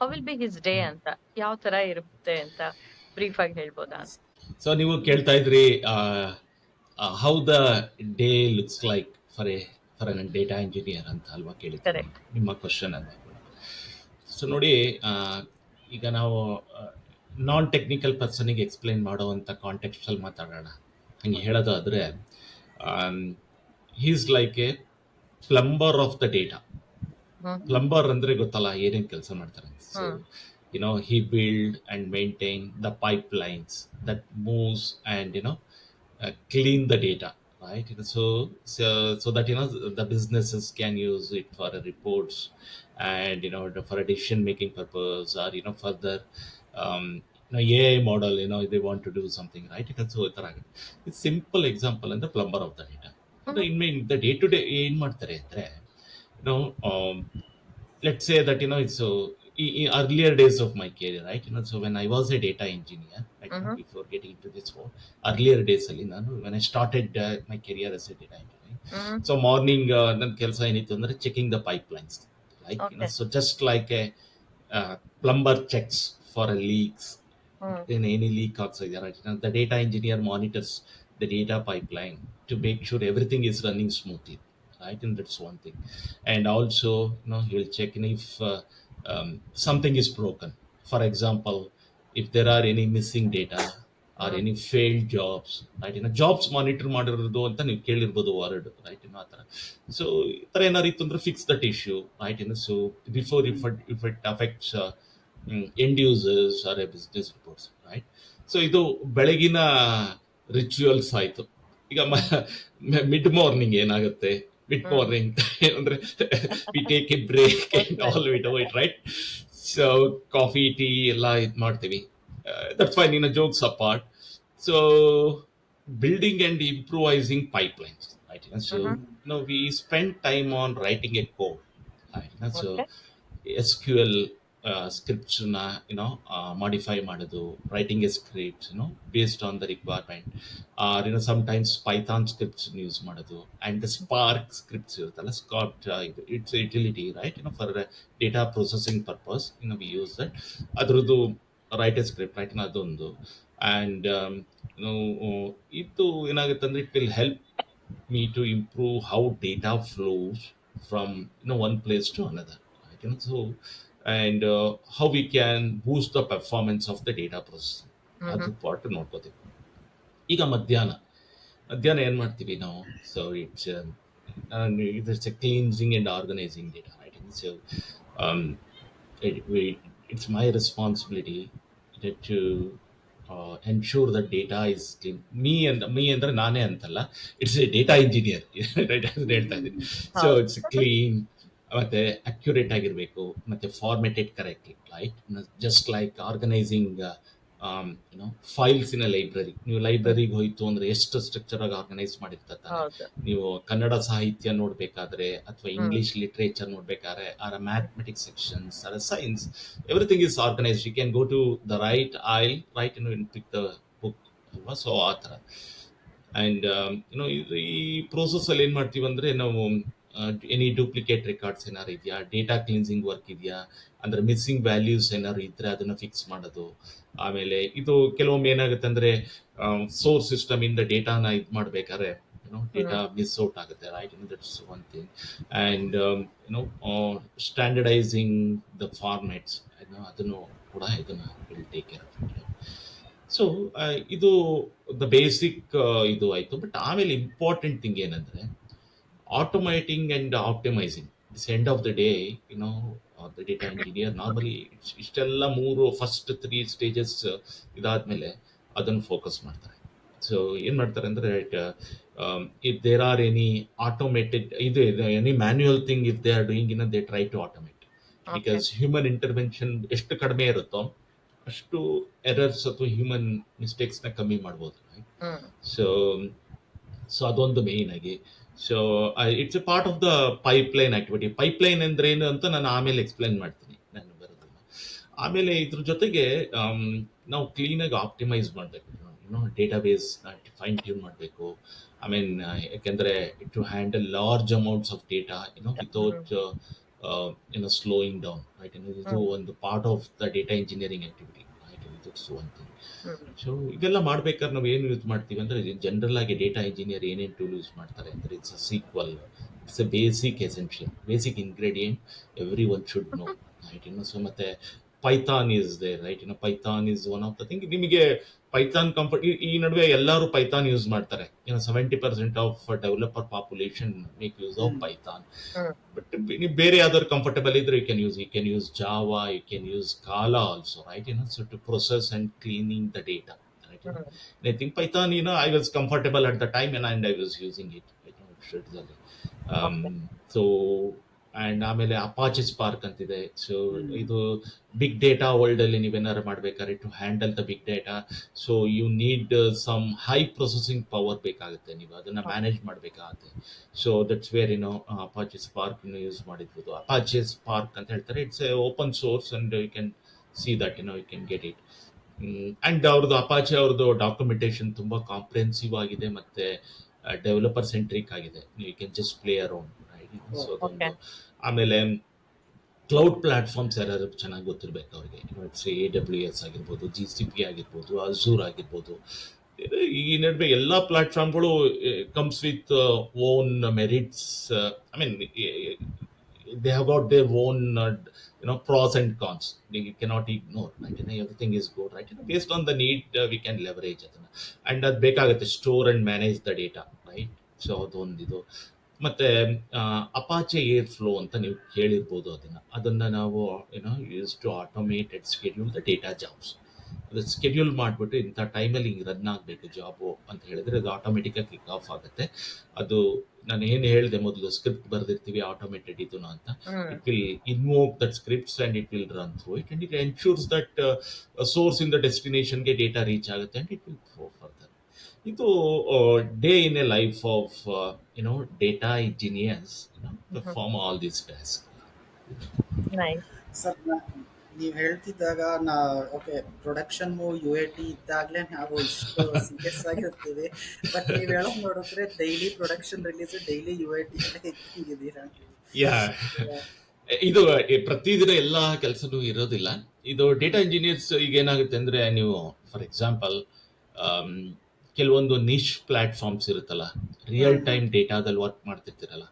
how will be his day ಅಂತ, ಯಾವ ತರ ಇರುತ್ತೆ ಅಂತ ಬ್ರೀಫ್ ಆಗಿ ಹೇಳ್ಬೋದಾ? ಸೊ ನೀವು ಕೇಳ್ತಾ ಇದ್ರಿ how the day looks like for an data engineer ಅಂತ ಅಲ್ವಾ ಕೇಳಿದ್ರೆ ನಿಮ್ಮ ಕ್ವಶನ್ ಅದ. ಸೊ ನೋಡಿ, ಈಗ ನಾವು ನಾನ್ ಟೆಕ್ನಿಕಲ್ ಪರ್ಸನಿಗೆ ಎಕ್ಸ್ಪ್ಲೈನ್ ಮಾಡುವಂಥ ಕಾಂಟೆಕ್ಸ್ಟಲ್ಲಿ ಮಾತಾಡೋಣ. ಹಂಗೆ ಹೇಳೋದಾದರೆ, he's like a plumber of the data. Hmm plumber ಅಂದರೆ ಗೊತ್ತಲ್ಲ ಏನೇನು ಕೆಲಸ ಮಾಡ್ತಾರೆ. So hmm he build and maintain the pipelines that moves and clean the data, right? So that the businesses can use it for reports and for a decision making purpose, or further AI model, they want to do something, right? So it's simple example and the plumber of the data. Hmm In main the day to day ಏನ್ ಮಾಡ್ತಾರೆ ಅಂದ್ರೆ, you know um, let's say that it's so earlier days of my career, right? So when I was a data engineer, right, hmm before getting into this world, earlier days ಅಲ್ಲಿ ನಾನು when I started my career as a data engineer, hmm so morning ನನ್ನ ಕೆಲಸ ಏನಿತ್ತು ಅಂದ್ರೆ checking the pipelines, like okay so just like a plumber checks for a leaks, hmm in any leak also, right? The data engineer monitors the data pipeline to make sure everything is running smoothly, right? And that's one thing. And also, he will check in if something is broken. For example, if there are any missing data or hmm any failed jobs, right? Jobs monitor ಮಾಡಿರೋದು ಅಂತ ನೀವು ಕೇಳಿರ್ಬೋದು word, right? ಆ ಥರ. So ಈ ಥರ ಏನಾರು ಇತ್ತು ಅಂದ್ರೆ fix that issue, right? So before if it affects end users or a business reports, right? So ಇದು ಬೆಳಗಿನ ರಿಚುವಲ್ಸ್ ಆಯಿತು. ಈಗ ಮಿಡ್ ಮಾರ್ನಿಂಗ್ ಏನಾಗುತ್ತೆ? ಮಿಡ್ ಹ್ಮ್ ಮಾರ್ನಿಂಗ್ ಅಂದ್ರೆ we take a break and all we do it, right? So coffee tea ಎಲ್ಲ ಇದು ಮಾಡ್ತೀವಿ. That's fine, jokes apart. So building and improvising pipelines, right? So hmm we spend time on writing a code, right? So okay SQL scripts na modify ಮಾಡೋದು, writing a script based on the requirement, or sometimes Python scripts use ಮಾಡೋದು, and the Spark scripts ಇರುತ್ತಲ್ಲ, Scott, it's a utility, right? For data processing purpose, we use that. ಅದ್ರದ್ದು write a script, right? ಅದೊಂದು. And ಇದು ಏನಾಗುತ್ತೆ ಅಂದ್ರೆ, it will help me to improve how data flows from one place to another, right? So and how we can boost the performance of the data processing. ಹ್ಮ್ ಅದು part ನೋಡ್ಕೋತೀವಿ. ಈಗ ಮಧ್ಯಾಹ್ನ ಏನು ಮಾಡ್ತೀವಿ ನಾವು? So it's a cleansing and organising data, right? So it's my responsibility to ensure that data is clean. Me ಅಂದ್ರೆ ನಾನೇ ಅಂತಲ್ಲ, it's A data engineer, right? ಅದನ್ನ ಹೇಳ್ತಾ ಇದ್ದೀನಿ. ಸೊ ಹೌದು ಇಟ್ಸ್ ಕ್ಲೀನ್, ಮತ್ತೆ ಅಕ್ಯುರೇಟ್ ಆಗಿರಬೇಕು, ಮತ್ತೆ formatted correctly, right? Just like organising files in a library. ನೀವು ಲೈಬ್ರರಿಗೆ ಹೋಯ್ತು ಅಂದ್ರೆ ಎಷ್ಟು ಸ್ಟ್ರಕ್ಚರ್ ಆಗಿ ಆರ್ಗನೈಸ್ ಮಾಡಿರ್ತಾರೆ. ಹೌದು ನೀವು ಕನ್ನಡ ಸಾಹಿತ್ಯ ನೋಡ್ಬೇಕಾದ್ರೆ, ಅಥವಾ ಹ್ಮ್ ಇಂಗ್ಲಿಷ್ ಲಿಟ್ರೇಚರ್ ನೋಡ್ಬೇಕಾದ್ರೆ, or mathematics sections, or science, everything is organised. You can go to the right aisle, right, pick the book, ಅಲ್ವಾ? ಸೊ ಆ ಥರ. ಆ್ಯಂಡ್ ಈ ಪ್ರೋಸೆಸ್ಸಲ್ಲಿ ಏನು ಮಾಡ್ತೀವಿ ಅಂದರೆ, ನಾವು ಎನಿ ಡೂಪ್ಲಿಕೇಟ್ ರೆಕಾರ್ಡ್ಸ್ ಏನಾರು ಇದೆಯಾ, ಡೇಟಾ ಕ್ಲೀನ್ಸಿಂಗ್ ವರ್ಕ್ ಇದೆಯಾ, ಅಂದರೆ ಮಿಸ್ಸಿಂಗ್ ವ್ಯಾಲ್ಯೂಸ್ ಏನಾದ್ರು ಇದ್ದರೆ ಅದನ್ನು ಫಿಕ್ಸ್ ಮಾಡೋದು. ಆಮೇಲೆ ಇದು ಕೆಲವೊಮ್ಮೆ ಏನಾಗುತ್ತೆ ಅಂದರೆ, ಸೋರ್ಸ್ ಸಿಸ್ಟಮಿಂದ ಡೇಟಾನ ಇದು ಮಾಡಬೇಕಾದ್ರೆ ಡೇಟಾ ಮಿಸ್ ಔಟ್ ಆಗುತ್ತೆ, right? That's one thing. And standardising the formats, ಅದನ್ನು ಕೂಡ ಇದನ್ನು will take care of it. So ಇದು ದ ಬೇಸಿಕ್ ಇದು ಆಯಿತು. ಬಟ್ ಆಮೇಲೆ ಇಂಪಾರ್ಟೆಂಟ್ ಥಿಂಗ್ ಏನಂದರೆ, automating and optimising. This end of the day, the data engineer normally ಇಷ್ಟೆಲ್ಲ first 3 stages ಇದಾದಮೇಲೆ ಅದನ್ನು ಫೋಕಸ್ ಮಾಡ್ತಾರೆ. ಸೊ ಏನು ಮಾಡ್ತಾರೆ ಅಂದರೆ, if there are any automated any manual thing if they are doing, they try to automate. Okay because human intervention ಎಷ್ಟು ಕಡಿಮೆ ಇರುತ್ತೋ ಅಷ್ಟು ಎರರ್ಸ್ ಅಥವಾ ಹ್ಯೂಮನ್ ಮಿಸ್ಟೇಕ್ಸ್ನ ಕಮ್ಮಿ ಮಾಡ್ಬೋದು, ರೈಟ್? ಹ್ಮ್ ಸೊ ಅದೊಂದು ಮೇಯ್ನ್ ಆಗಿ. So it's A part of the pipeline activity. Pipeline ಅಂದ್ರೆ ಏನು ಅಂತ ನಾನು ಆಮೇಲೆ ಎಕ್ಸ್ಪ್ಲೈನ್ ಮಾಡ್ತೀನಿ, ನಾನು ಬರೋದನ್ನ. ಆಮೇಲೆ ಇದ್ರ ಜೊತೆಗೆ ನಾವು ಕ್ಲೀನಾಗಿ ಆಪ್ಟಿಮೈಸ್ ಮಾಡಬೇಕು, ಡೇಟಾಬೇಸ್ ಫೈನ್ ಟ್ಯೂನ್ ಮಾಡಬೇಕು. ಐ ಮೀನ್, ಯಾಕೆಂದರೆ to handle large amounts of data without slowing down, right? ಇದು ಒಂದು part of the data engineering activity, right? It's one thing. So ಇವೆಲ್ಲ ಮಾಡ್ಬೇಕಾದ್ರೆ ನಾವು ಏನು ಯೂಸ್ ಮಾಡ್ತೀವಿ ಅಂದರೆ, ಜನರಲ್ ಆಗಿ ಡೇಟಾ ಇಂಜಿನಿಯರ್ ಏನೇನು ಟೂಲ್ ಯೂಸ್ ಮಾಡ್ತಾರೆ ಅಂದರೆ, it's a SQL. It's a basic essential, basic ingredient everyone should know, right? So ಮತ್ತೆ Python is there, right? Python is one of the thing. ನಿಮಗೆ Python comfort ಈ ನಡುವೆ ಎಲ್ಲರೂ Python use ಮಾಡ್ತಾರೆ. 70% of developer population make use of Python. Hmm but ನೀವು ಬೇರೆ ಯಾವ್ದಾದ್ರು comfortable ಇದ್ರೆ you can use Java, you can use Scala also, right? So to process and cleaning the data, right? Hmm And I think Python, I was comfortable at the time and I was using it. Shreddದಲ್ಲಿ. Okay so and ಆಮೇಲೆ Apache Spark ಅಂತಿದೆ. So hmm. ಇದು big data ವರ್ಲ್ಡಲ್ಲಿ ನೀವೇನಾದ್ರು ಮಾಡ್ಬೇಕಾದ್ರೆ to handle the big data, so you need some high processing power ಬೇಕಾಗುತ್ತೆ, ನೀವು ಅದನ್ನು ಮ್ಯಾನೇಜ್ ಮಾಡಬೇಕಾಗುತ್ತೆ. So that's where Apache Spark use ಮಾಡಿರ್ಬೋದು. ಅಪಾಚೆ ಸ್ಪಾರ್ಕ್ ಅಂತ ಹೇಳ್ತಾರೆ, it's a open source and you can see that you can get it. And ಅವ್ರದ್ದು Apache ಅವ್ರದ್ದು documentation ತುಂಬ ಕಾಂಪ್ರಿಹೆನ್ಸಿವ್ ಆಗಿದೆ ಮತ್ತು ಡೆವಲಪರ್ ಸೆಂಟ್ರಿಕ್ ಆಗಿದೆ. You can just play around, right? So okay ಅದೊಂದು. ಆಮೇಲೆ ಕ್ಲೌಡ್ ಪ್ಲಾಟ್ಫಾರ್ಮ್ಸ್ ಯಾರು ಚೆನ್ನಾಗಿ ಗೊತ್ತಿರಬೇಕು ಅವ್ರಿಗೆ. ಇಟ್ಸ್ AWS ಆಗಿರ್ಬೋದು, GCP ಆಗಿರ್ಬೋದು, ಅಜೂರ್ ಆಗಿರ್ಬೋದು. ಈ ನಡುವೆ ಎಲ್ಲ ಪ್ಲಾಟ್ಫಾರ್ಮ್ಗಳು comes with own merits. I mean they have got their own pros and cons. You cannot ignore, right? Everything is good, right? Based on the need, we can leverage ಅದನ್ನ. And ಅದು ಬೇಕಾಗುತ್ತೆ store and manage the data, right? So ಅದೊಂದಿದು. ಮತ್ತೆ Apache Airflow ಅಂತ ನೀವು ಕೇಳಿರ್ಬೋದು. ಅದನ್ನ ನಾವು use to automate and schedule the data jobs. ಅದು ಸ್ಕೆಡ್ಯೂಲ್ ಮಾಡಿಬಿಟ್ಟು ಇಂಥ ಟೈಮಲ್ಲಿ ಹಿಂಗೆ ರನ್ ಆಗಬೇಕು ಜಾಬು ಅಂತ ಹೇಳಿದ್ರೆ ಅದು ಆಟೋಮೆಟಿಕಾಗಿ ಕ್ಲಿಕ್ ಆಫ್ ಆಗುತ್ತೆ. ಅದು ನಾನು ಏನು ಹೇಳಿದೆ ಮೊದಲು, ಸ್ಕ್ರಿಪ್ಟ್ ಬರೆದಿರ್ತೀವಿ ಆಟೋಮೇಟೆಡ್ ಇದನ್ನು ಅಂತ. Hmm it will invoke that scripts and it will run through it and it ensures that source in the ಡೆಸ್ಟಿನೇಷನ್ಗೆ ಡೇಟಾ ರೀಚ್ ಆಗುತ್ತೆ and it will throw further. ಇದು day in a life of data engineers perform all these task. Nice. Sir, ನೀವು ಹೇಳ್ತಿದ್ದಾಗ okay, production UAT ಇದ್ದಾಗಲೇ ನಾವು ಇಷ್ಟು serious ಆಗಿರ್ತೀವಿ. But ನೀವು ಹೇಳೋದು ನೋಡಿದ್ರೆ daily production release, daily UAT ಹಿಂಗಿದ್ದೀರಾ? ಯಾ, ಇದು ಪ್ರತಿದಿನ ಎಲ್ಲ ಕೆಲಸನೂ ಇರೋದಿಲ್ಲ. ಇದು ಡೇಟಾ ಇಂಜಿನಿಯರ್ಸ್ ಈಗ ಏನಾಗುತ್ತೆ ಅಂದರೆ, ನೀವು ಫಾರ್ ಎಕ್ಸಾಂಪಲ್ ಕೆಲವೊಂದು ನಿಶ್ ಪ್ಲಾಟ್ಫಾರ್ಮ್ಸ್ ಇರುತ್ತಲ್ಲ, ರಿಯಲ್ ಟೈಮ್ ಡೇಟಾದಲ್ಲಿ ವರ್ಕ್ ಮಾಡ್ತಿರ್ತೀರಲ್ಲ.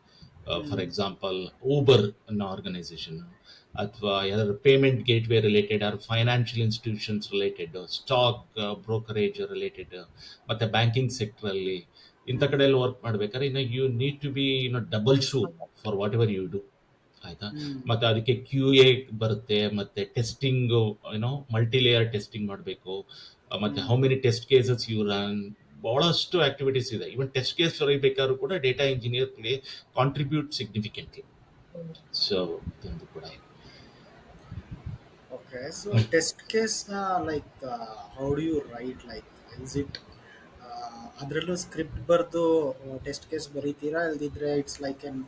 ಫಾರ್ ಎಕ್ಸಾಂಪಲ್ ಊಬರ್ ಅನ್ನೋ ಆರ್ಗನೈಸೇಷನ್, ಅಥವಾ ಯಾವ್ದಾದ್ರು payment gateway related, or financial institutions related, stock brokerage related, ಮತ್ತು ಬ್ಯಾಂಕಿಂಗ್ ಸೆಕ್ಟ್ರಲ್ಲಿ ಇಂಥ ಕಡೆ ಎಲ್ಲ ವರ್ಕ್ ಮಾಡ್ಬೇಕಾದ್ರೆ you need to be double sure for whatever you do, ಆಯಿತಾ? ಮತ್ತು ಅದಕ್ಕೆ QA ಬರುತ್ತೆ, ಮತ್ತು ಟೆಸ್ಟಿಂಗ್ ಮಲ್ಟಿ ಲೇಯರ್ ಟೆಸ್ಟಿಂಗ್ ಮಾಡಬೇಕು, ಮತ್ತು how many test cases you run, ಭಾಳಷ್ಟು ಆಕ್ಟಿವಿಟೀಸ್ ಇದೆ. ಇವನ್ ಟೆಸ್ಟ್ ಕೇಸ್ ಬರೀಬೇಕಾದ್ರೂ ಕೂಡ data engineer contribute significantly. So ಇದೊಂದು ಕೂಡ ಇದೆ. Okay, so test case, how do you write? Is it ಅದರಲ್ಲೂ ಸ್ಕ್ರಿಪ್ಟ್ ಬರೆದು ಟೆಸ್ಟ್ ಕೇಸ್ ಬರೀತೀರಾ, ಇಲ್ದಿದ್ರೆ ಇಟ್ಸ್ ಲೈಕ್ ಎನ್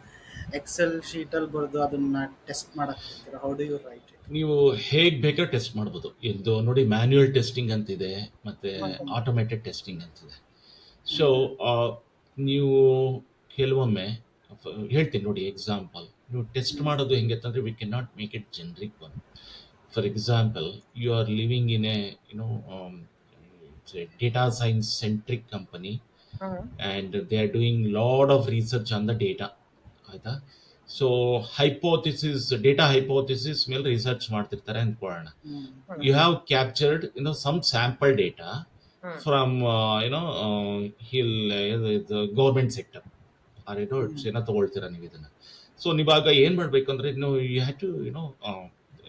ಎಕ್ಸೆಲ್ ಶೀಟಲ್ಲಿ ಬರೆದು ಅದನ್ನ ಟೆಸ್ಟ್ ಮಾಡಕ್ಕೆ ಹೋಗ್ತೀರಾ? How do you write it? ನೀವು ಹೇಗೆ ಬೇಕಾದ್ರೆ ಟೆಸ್ಟ್ ಮಾಡ್ಬೋದು. ಇದು ನೋಡಿ, ಮ್ಯಾನ್ಯುಯಲ್ ಟೆಸ್ಟಿಂಗ್ ಅಂತಿದೆ ಮತ್ತು ಆಟೋಮೇಟೆಡ್ ಟೆಸ್ಟಿಂಗ್ ಅಂತಿದೆ. ಸೊ ನೀವು ಕೆಲವೊಮ್ಮೆ ಹೇಳ್ತೀನಿ ನೋಡಿ ಎಕ್ಸಾಂಪಲ್. ನೀವು ಟೆಸ್ಟ್ ಮಾಡೋದು ಹೆಂಗೆ ಅಂತಂದರೆ, we can not make it generic one. For example, you are living in a it's a data science centric company, hmm and they are doing lot of research on the data, ಆಯ್ತಾ? So data hypothesis ಮೇಲೆ research ಮಾಡ್ತಿರ್ತಾರೆ ಅಂದ್ಕೊಳ್ಳೋಣ. You have captured some sample data from government sector or ಏನೋ ತಗೊಳ್ತೀರಾ ನೀವು ಇದನ್ನ. So ನೀವಾಗ ಏನು ಮಾಡಬೇಕು ಅಂದರೆ, you have to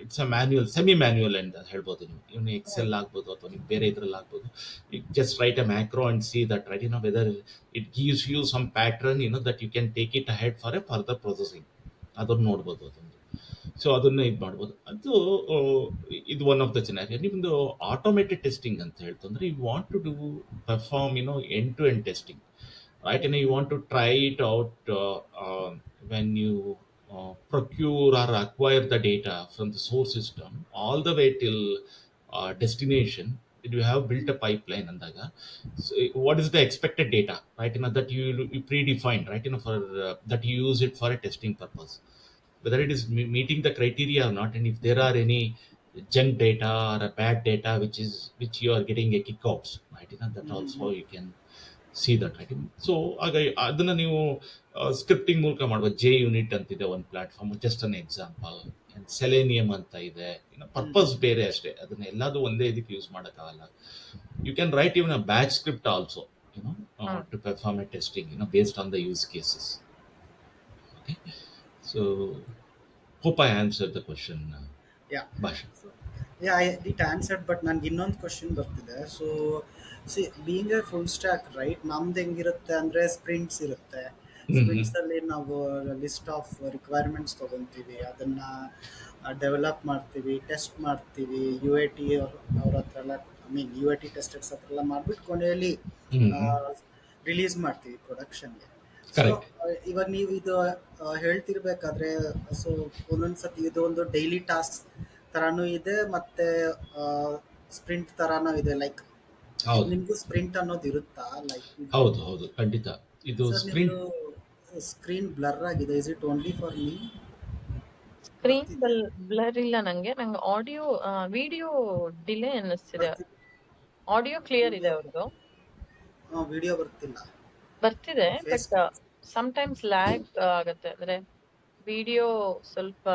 it's uh manual, semi manual ಅಂತ ಹೇಳ್ಬೋದು. ನೀವು ಎಕ್ಸೆಲ್ ಆಗ್ಬೋದು ಅಥವಾ ನೀವು ಬೇರೆ ಇದ್ರಲ್ಲಿ ಆಗ್ಬೋದು. You just write a macro and see that, right, whether it gives you some pattern that you can take it ahead for a further processing. ಅದನ್ನು ನೋಡ್ಬೋದು ಅದೊಂದು. ಸೊ ಅದನ್ನು ಇದು ಮಾಡ್ಬೋದು. ಇದು ಒನ್ ಆಫ್ ದ ಸಿನಾರಿಯೋ. ನಿಮ್ಮದು ಆಟೋಮೇಟೆಡ್ ಟೆಸ್ಟಿಂಗ್ ಅಂತ ಹೇಳ್ತಂದ್ರೆ, you want to do perform end to end testing, right? You want to try it out when you procure or acquire the data from the source system all the way till destination. You have built a pipeline andaga. So what is the expected data, right? That you predefined, right? For that you use it for a testing purpose, whether it is meeting the criteria or not, and if there are any junk data or a bad data which you are getting a kickouts, right? That also you can C that, right? So ಆಗ ಅದನ್ನು ನೀವು scripting ಮೂಲಕ ಮಾಡ್ಬೋದು. JUnit ಅಂತಿದೆ ಒಂದು platform, just an example. Selenium ಅಂತ ಇದೆ, purpose ಬೇರೆ ಅಷ್ಟೇ, ಅದನ್ನ ಎಲ್ಲದೂ ಒಂದೇ ಇದಕ್ಕೆ ಯೂಸ್ ಮಾಡೋಕ್ಕಾಗಲ್ಲ. You can write even a batch script also to perform a testing based on the use cases. Okay, so hope I answered the question, Yeah. Basha. Yeah, it answered, but ನನಗೆ ಇನ್ನೊಂದು question ಬರ್ತಿದೆ. So being A full stack right, ನಮ್ದು ಹೆಂಗಿರುತ್ತೆ ಅಂದರೆ ಸ್ಪ್ರಿಂಟ್ಸ್ ಇರುತ್ತೆ. ಸ್ಪ್ರಿಂಟ್ಸಲ್ಲಿ ನಾವು list of requirements ತೊಗೊತೀವಿ, ಅದನ್ನು develop ಮಾಡ್ತೀವಿ, ಟೆಸ್ಟ್ ಮಾಡ್ತೀವಿ, ಯು ಎ ಟಿ ಅವ್ರ ಹತ್ರ ಎಲ್ಲ, ಯು ಎ ಟಿ ಟೆಸ್ಟರ್ಸ್ ಹತ್ರ ಎಲ್ಲ ಮಾಡಿಬಿಟ್ಟು ಕೊನೆಯಲ್ಲಿ ರಿಲೀಸ್ ಮಾಡ್ತೀವಿ ಪ್ರೊಡಕ್ಷನ್ಗೆ. ಸೊ ಇವಾಗ ನೀವು ಇದು ಹೇಳ್ತಿರ್ಬೇಕಾದ್ರೆ, ಸೊ ಒಂದೊಂದ್ಸತಿ ಇದು ಒಂದು ಡೈಲಿ ಟಾಸ್ಕ್ ತರಾನು ಇದೆ, ಮತ್ತೆ ಸ್ಪ್ರಿಂಟ್ ತರಾನು ಇದೆ. ಲೈಕ್ ನಿಮ್ಗೂ ಸ್ಪ್ರಿಂಟ್ ಅನ್ನೋದು ಇರುತ್ತಾ? ಲೈಕ್ ಹೌದು ಖಂಡಿತ. ಇದು ಸ್ಪ್ರಿಂಟ್ ಸ್ಕ್ರೀನ್ ಬ್ಲರ್ ಆಗಿದೆ. Is it only for me? Screen blur ಇಲ್ಲ ನಂಗೆ ಆಡಿಯೋ ವಿಡಿಯೋ ಡಿಲೇ ಅನ್ನಿಸ್ತಿದೆ. ಆಡಿಯೋ ಕ್ಲಿಯರ್ ಇದೆ ಅವ್ರದ್ದು, ವಿಡಿಯೋ ಬರ್ತಿದೆ, ಬಟ್ ಸಮ್ಟೈಮ್ಸ್ ಲ್ಯಾಗ್ ಆಗತ್ತೆ. ಅಂದ್ರೆ ವಿಡಿಯೋ ಸ್ವಲ್ಪ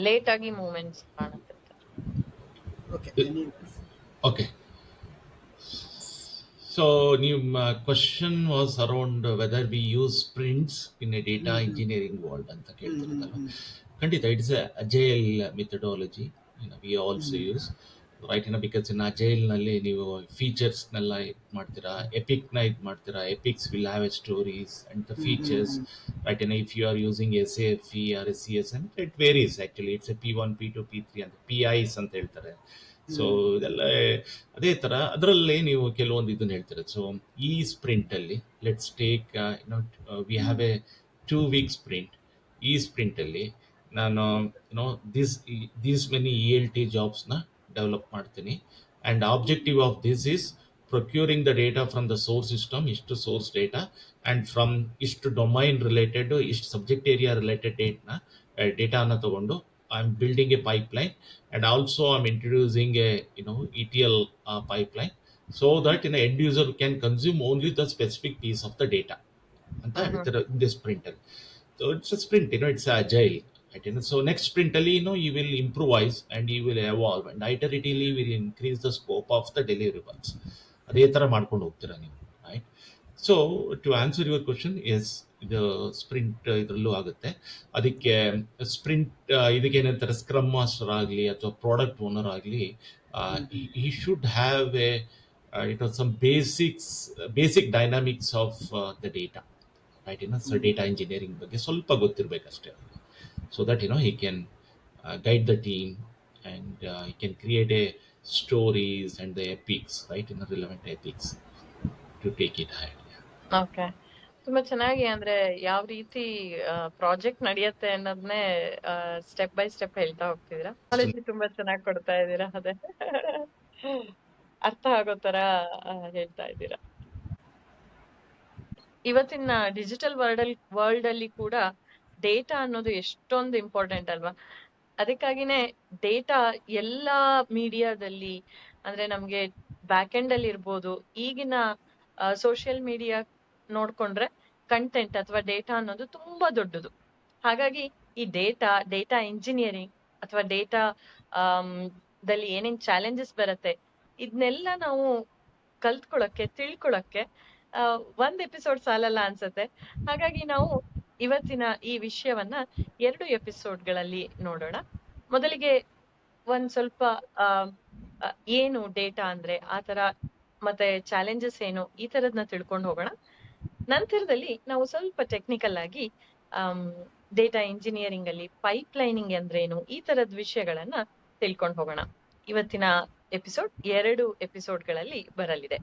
ಲೇಟ್ ಆಗಿ ಮೂವ್ಮೆಂಟ್ಸ್ ಕಾಣುತ್ತೆ. Okay. So ನಿಮ್ಮ question was around whether we use sprints in a data engineering world ಅಂತ ಕೇಳ್ತಿರೋದಲ್ಲ. ಖಂಡಿತ, it's A agile methodology we also use, right? Because in agile ನಲ್ಲಿ ನೀವು ಫೀಚರ್ಸ್ನೆಲ್ಲ ಮಾಡ್ತೀರಾ, ಎಪಿಕ್ನ ಮಾಡ್ತೀರಾ. Epics will have a stories and the features, right? If you are using SAFE or CSM, it varies actually. It's a P1, P2, P3 ಅಂತ PIs ಅಂತ ಹೇಳ್ತಾರೆ. So ಇದೆಲ್ಲ ಅದೇ ಥರ ಅದರಲ್ಲೇ ನೀವು ಕೆಲವೊಂದು ಇದನ್ನ ಹೇಳ್ತೀರ. ಸೊ ಈ ಸ್ಪ್ರಿಂಟಲ್ಲಿ let's take we have a 2 week sprint. ಈ ಸ್ಪ್ರಿಂಟಲ್ಲಿ ನಾನು ದೀಸ್ ಮೆನಿ ELT ಜಾಬ್ಸ್ನ ಡೆವಲಪ್ ಮಾಡ್ತೀನಿ. And objective of this is procuring the data from the source system, ಇಷ್ಟು ಸೋರ್ಸ್ ಡೇಟಾ, ಆ್ಯಂಡ್ ಫ್ರಮ್ ಇಷ್ಟು ಡೊಮೈನ್ ರಿಲೇಟೆಡ್, ಇಷ್ಟು ಸಬ್ಜೆಕ್ಟ್ ಏರಿಯಾ ರಿಲೇಟೆಡ್ ಡೇಟಾನ ತಗೊಂಡು I'm building a pipeline, and also I'm introducing a ETL pipeline, so that an end user can consume only the specific piece of the data. And that in this sprint. So it's a sprint, it's agile. Right? So next sprint, you will improvise and you will evolve, and iteratively will increase the scope of the deliverables. ಅದೇ ಥರ ಮಾಡ್ಕೊಂಡು ಹೋಗ್ತೀರಾ ನೀವು, right? So to answer your question, yes, ಇದು sprint ಇದರಲ್ಲೂ ಆಗುತ್ತೆ. ಅದಕ್ಕೆ sprint ಇದಕ್ಕೆ ಏನಂತಾರೆ, ಸ್ಕ್ರಮ್ ಮಾಸ್ಟರ್ ಆಗಲಿ ಅಥವಾ ಪ್ರಾಡಕ್ಟ್ ಓನರ್ ಆಗಲಿ, he should have some basic dynamics of the data, right? So data engineering ಬಗ್ಗೆ ಸ್ವಲ್ಪ ಗೊತ್ತಿರಬೇಕಷ್ಟೇ, so that he can guide the team, and he can create a stories and the epics, right? Relevant epics to take it ahead. Okay, ತುಂಬಾ ಚೆನ್ನಾಗಿ, ಅಂದ್ರೆ ಯಾವ ರೀತಿ project ನಡೆಯುತ್ತೆ ಅನ್ನೋದನ್ನೇ step by step ಹೇಳ್ತಾ ಹೋಗ್ತಿದ್ದೀರಾ. College ತುಂಬಾ ಚೆನ್ನಾಗಿ ಕೊಡ್ತಾ ಇದ್ದೀರಾ, ಅದೇ ಅರ್ಥ ಆಗೋ ತರ ಹೇಳ್ತಾ ಇದ್ದೀರಾ. ಇವತ್ತಿನ ಡಿಜಿಟಲ್ ವರ್ಲ್ಡ್ ಅಲ್ಲಿ ಕೂಡ ಡೇಟಾ ಅನ್ನೋದು ಎಷ್ಟೊಂದು ಇಂಪಾರ್ಟೆಂಟ್ ಅಲ್ವಾ? ಅದಕ್ಕಾಗಿನೇ ಡೇಟಾ ಎಲ್ಲಾ ಮೀಡಿಯಾದಲ್ಲಿ, ಅಂದ್ರೆ ನಮ್ಗೆ ಬ್ಯಾಕ್ ಎಂಡ್ ಅಲ್ಲಿ ಇರ್ಬೋದು, ಈಗಿನ ಸೋಷಿಯಲ್ ಮೀಡಿಯಾ ನೋಡ್ಕೊಂಡ್ರೆ ಕಂಟೆಂಟ್ ಅಥವಾ ಡೇಟಾ ಅನ್ನೋದು ತುಂಬಾ ದೊಡ್ಡದು. ಹಾಗಾಗಿ ಈ ಡೇಟಾ ಇಂಜಿನಿಯರಿಂಗ್ ಅಥವಾ ಡೇಟಾ ದಲ್ಲಿ ಏನೇನ್ ಚಾಲೆಂಜಸ್ ಬರುತ್ತೆ, ಇದನ್ನೆಲ್ಲ ನಾವು ತಿಳ್ಕೊಳಕ್ಕೆ ಒಂದ್ ಎಪಿಸೋಡ್ ಸಾಲಲ್ಲ ಅನ್ಸತ್ತೆ. ಹಾಗಾಗಿ ನಾವು ಇವತ್ತಿನ ಈ ವಿಷಯವನ್ನ 2 ಎಪಿಸೋಡ್ಗಳಲ್ಲಿ ನೋಡೋಣ. ಮೊದಲಿಗೆ ಒಂದ್ ಸ್ವಲ್ಪ ಏನು ಡೇಟಾ ಅಂದ್ರೆ ಆತರ, ಮತ್ತೆ ಚಾಲೆಂಜಸ್ ಏನು, ಈ ತರದ್ನ ತಿಳ್ಕೊಂಡು ಹೋಗೋಣ. ನಂತರದಲ್ಲಿ ನಾವು ಸ್ವಲ್ಪ ಟೆಕ್ನಿಕಲ್ ಆಗಿ ಡೇಟಾ ಇಂಜಿನಿಯರಿಂಗ್ ಅಲ್ಲಿ ಪೈಪ್ಲೈನಿಂಗ್ ಅಂದ್ರೇನು, ಈ ತರದ ವಿಷಯಗಳನ್ನ ತಿಳ್ಕೊಂಡು ಹೋಗೋಣ. ಇವತ್ತಿನ ಎಪಿಸೋಡ್ 2 ಎಪಿಸೋಡ್ಗಳಲ್ಲಿ ಬರಲಿದೆ.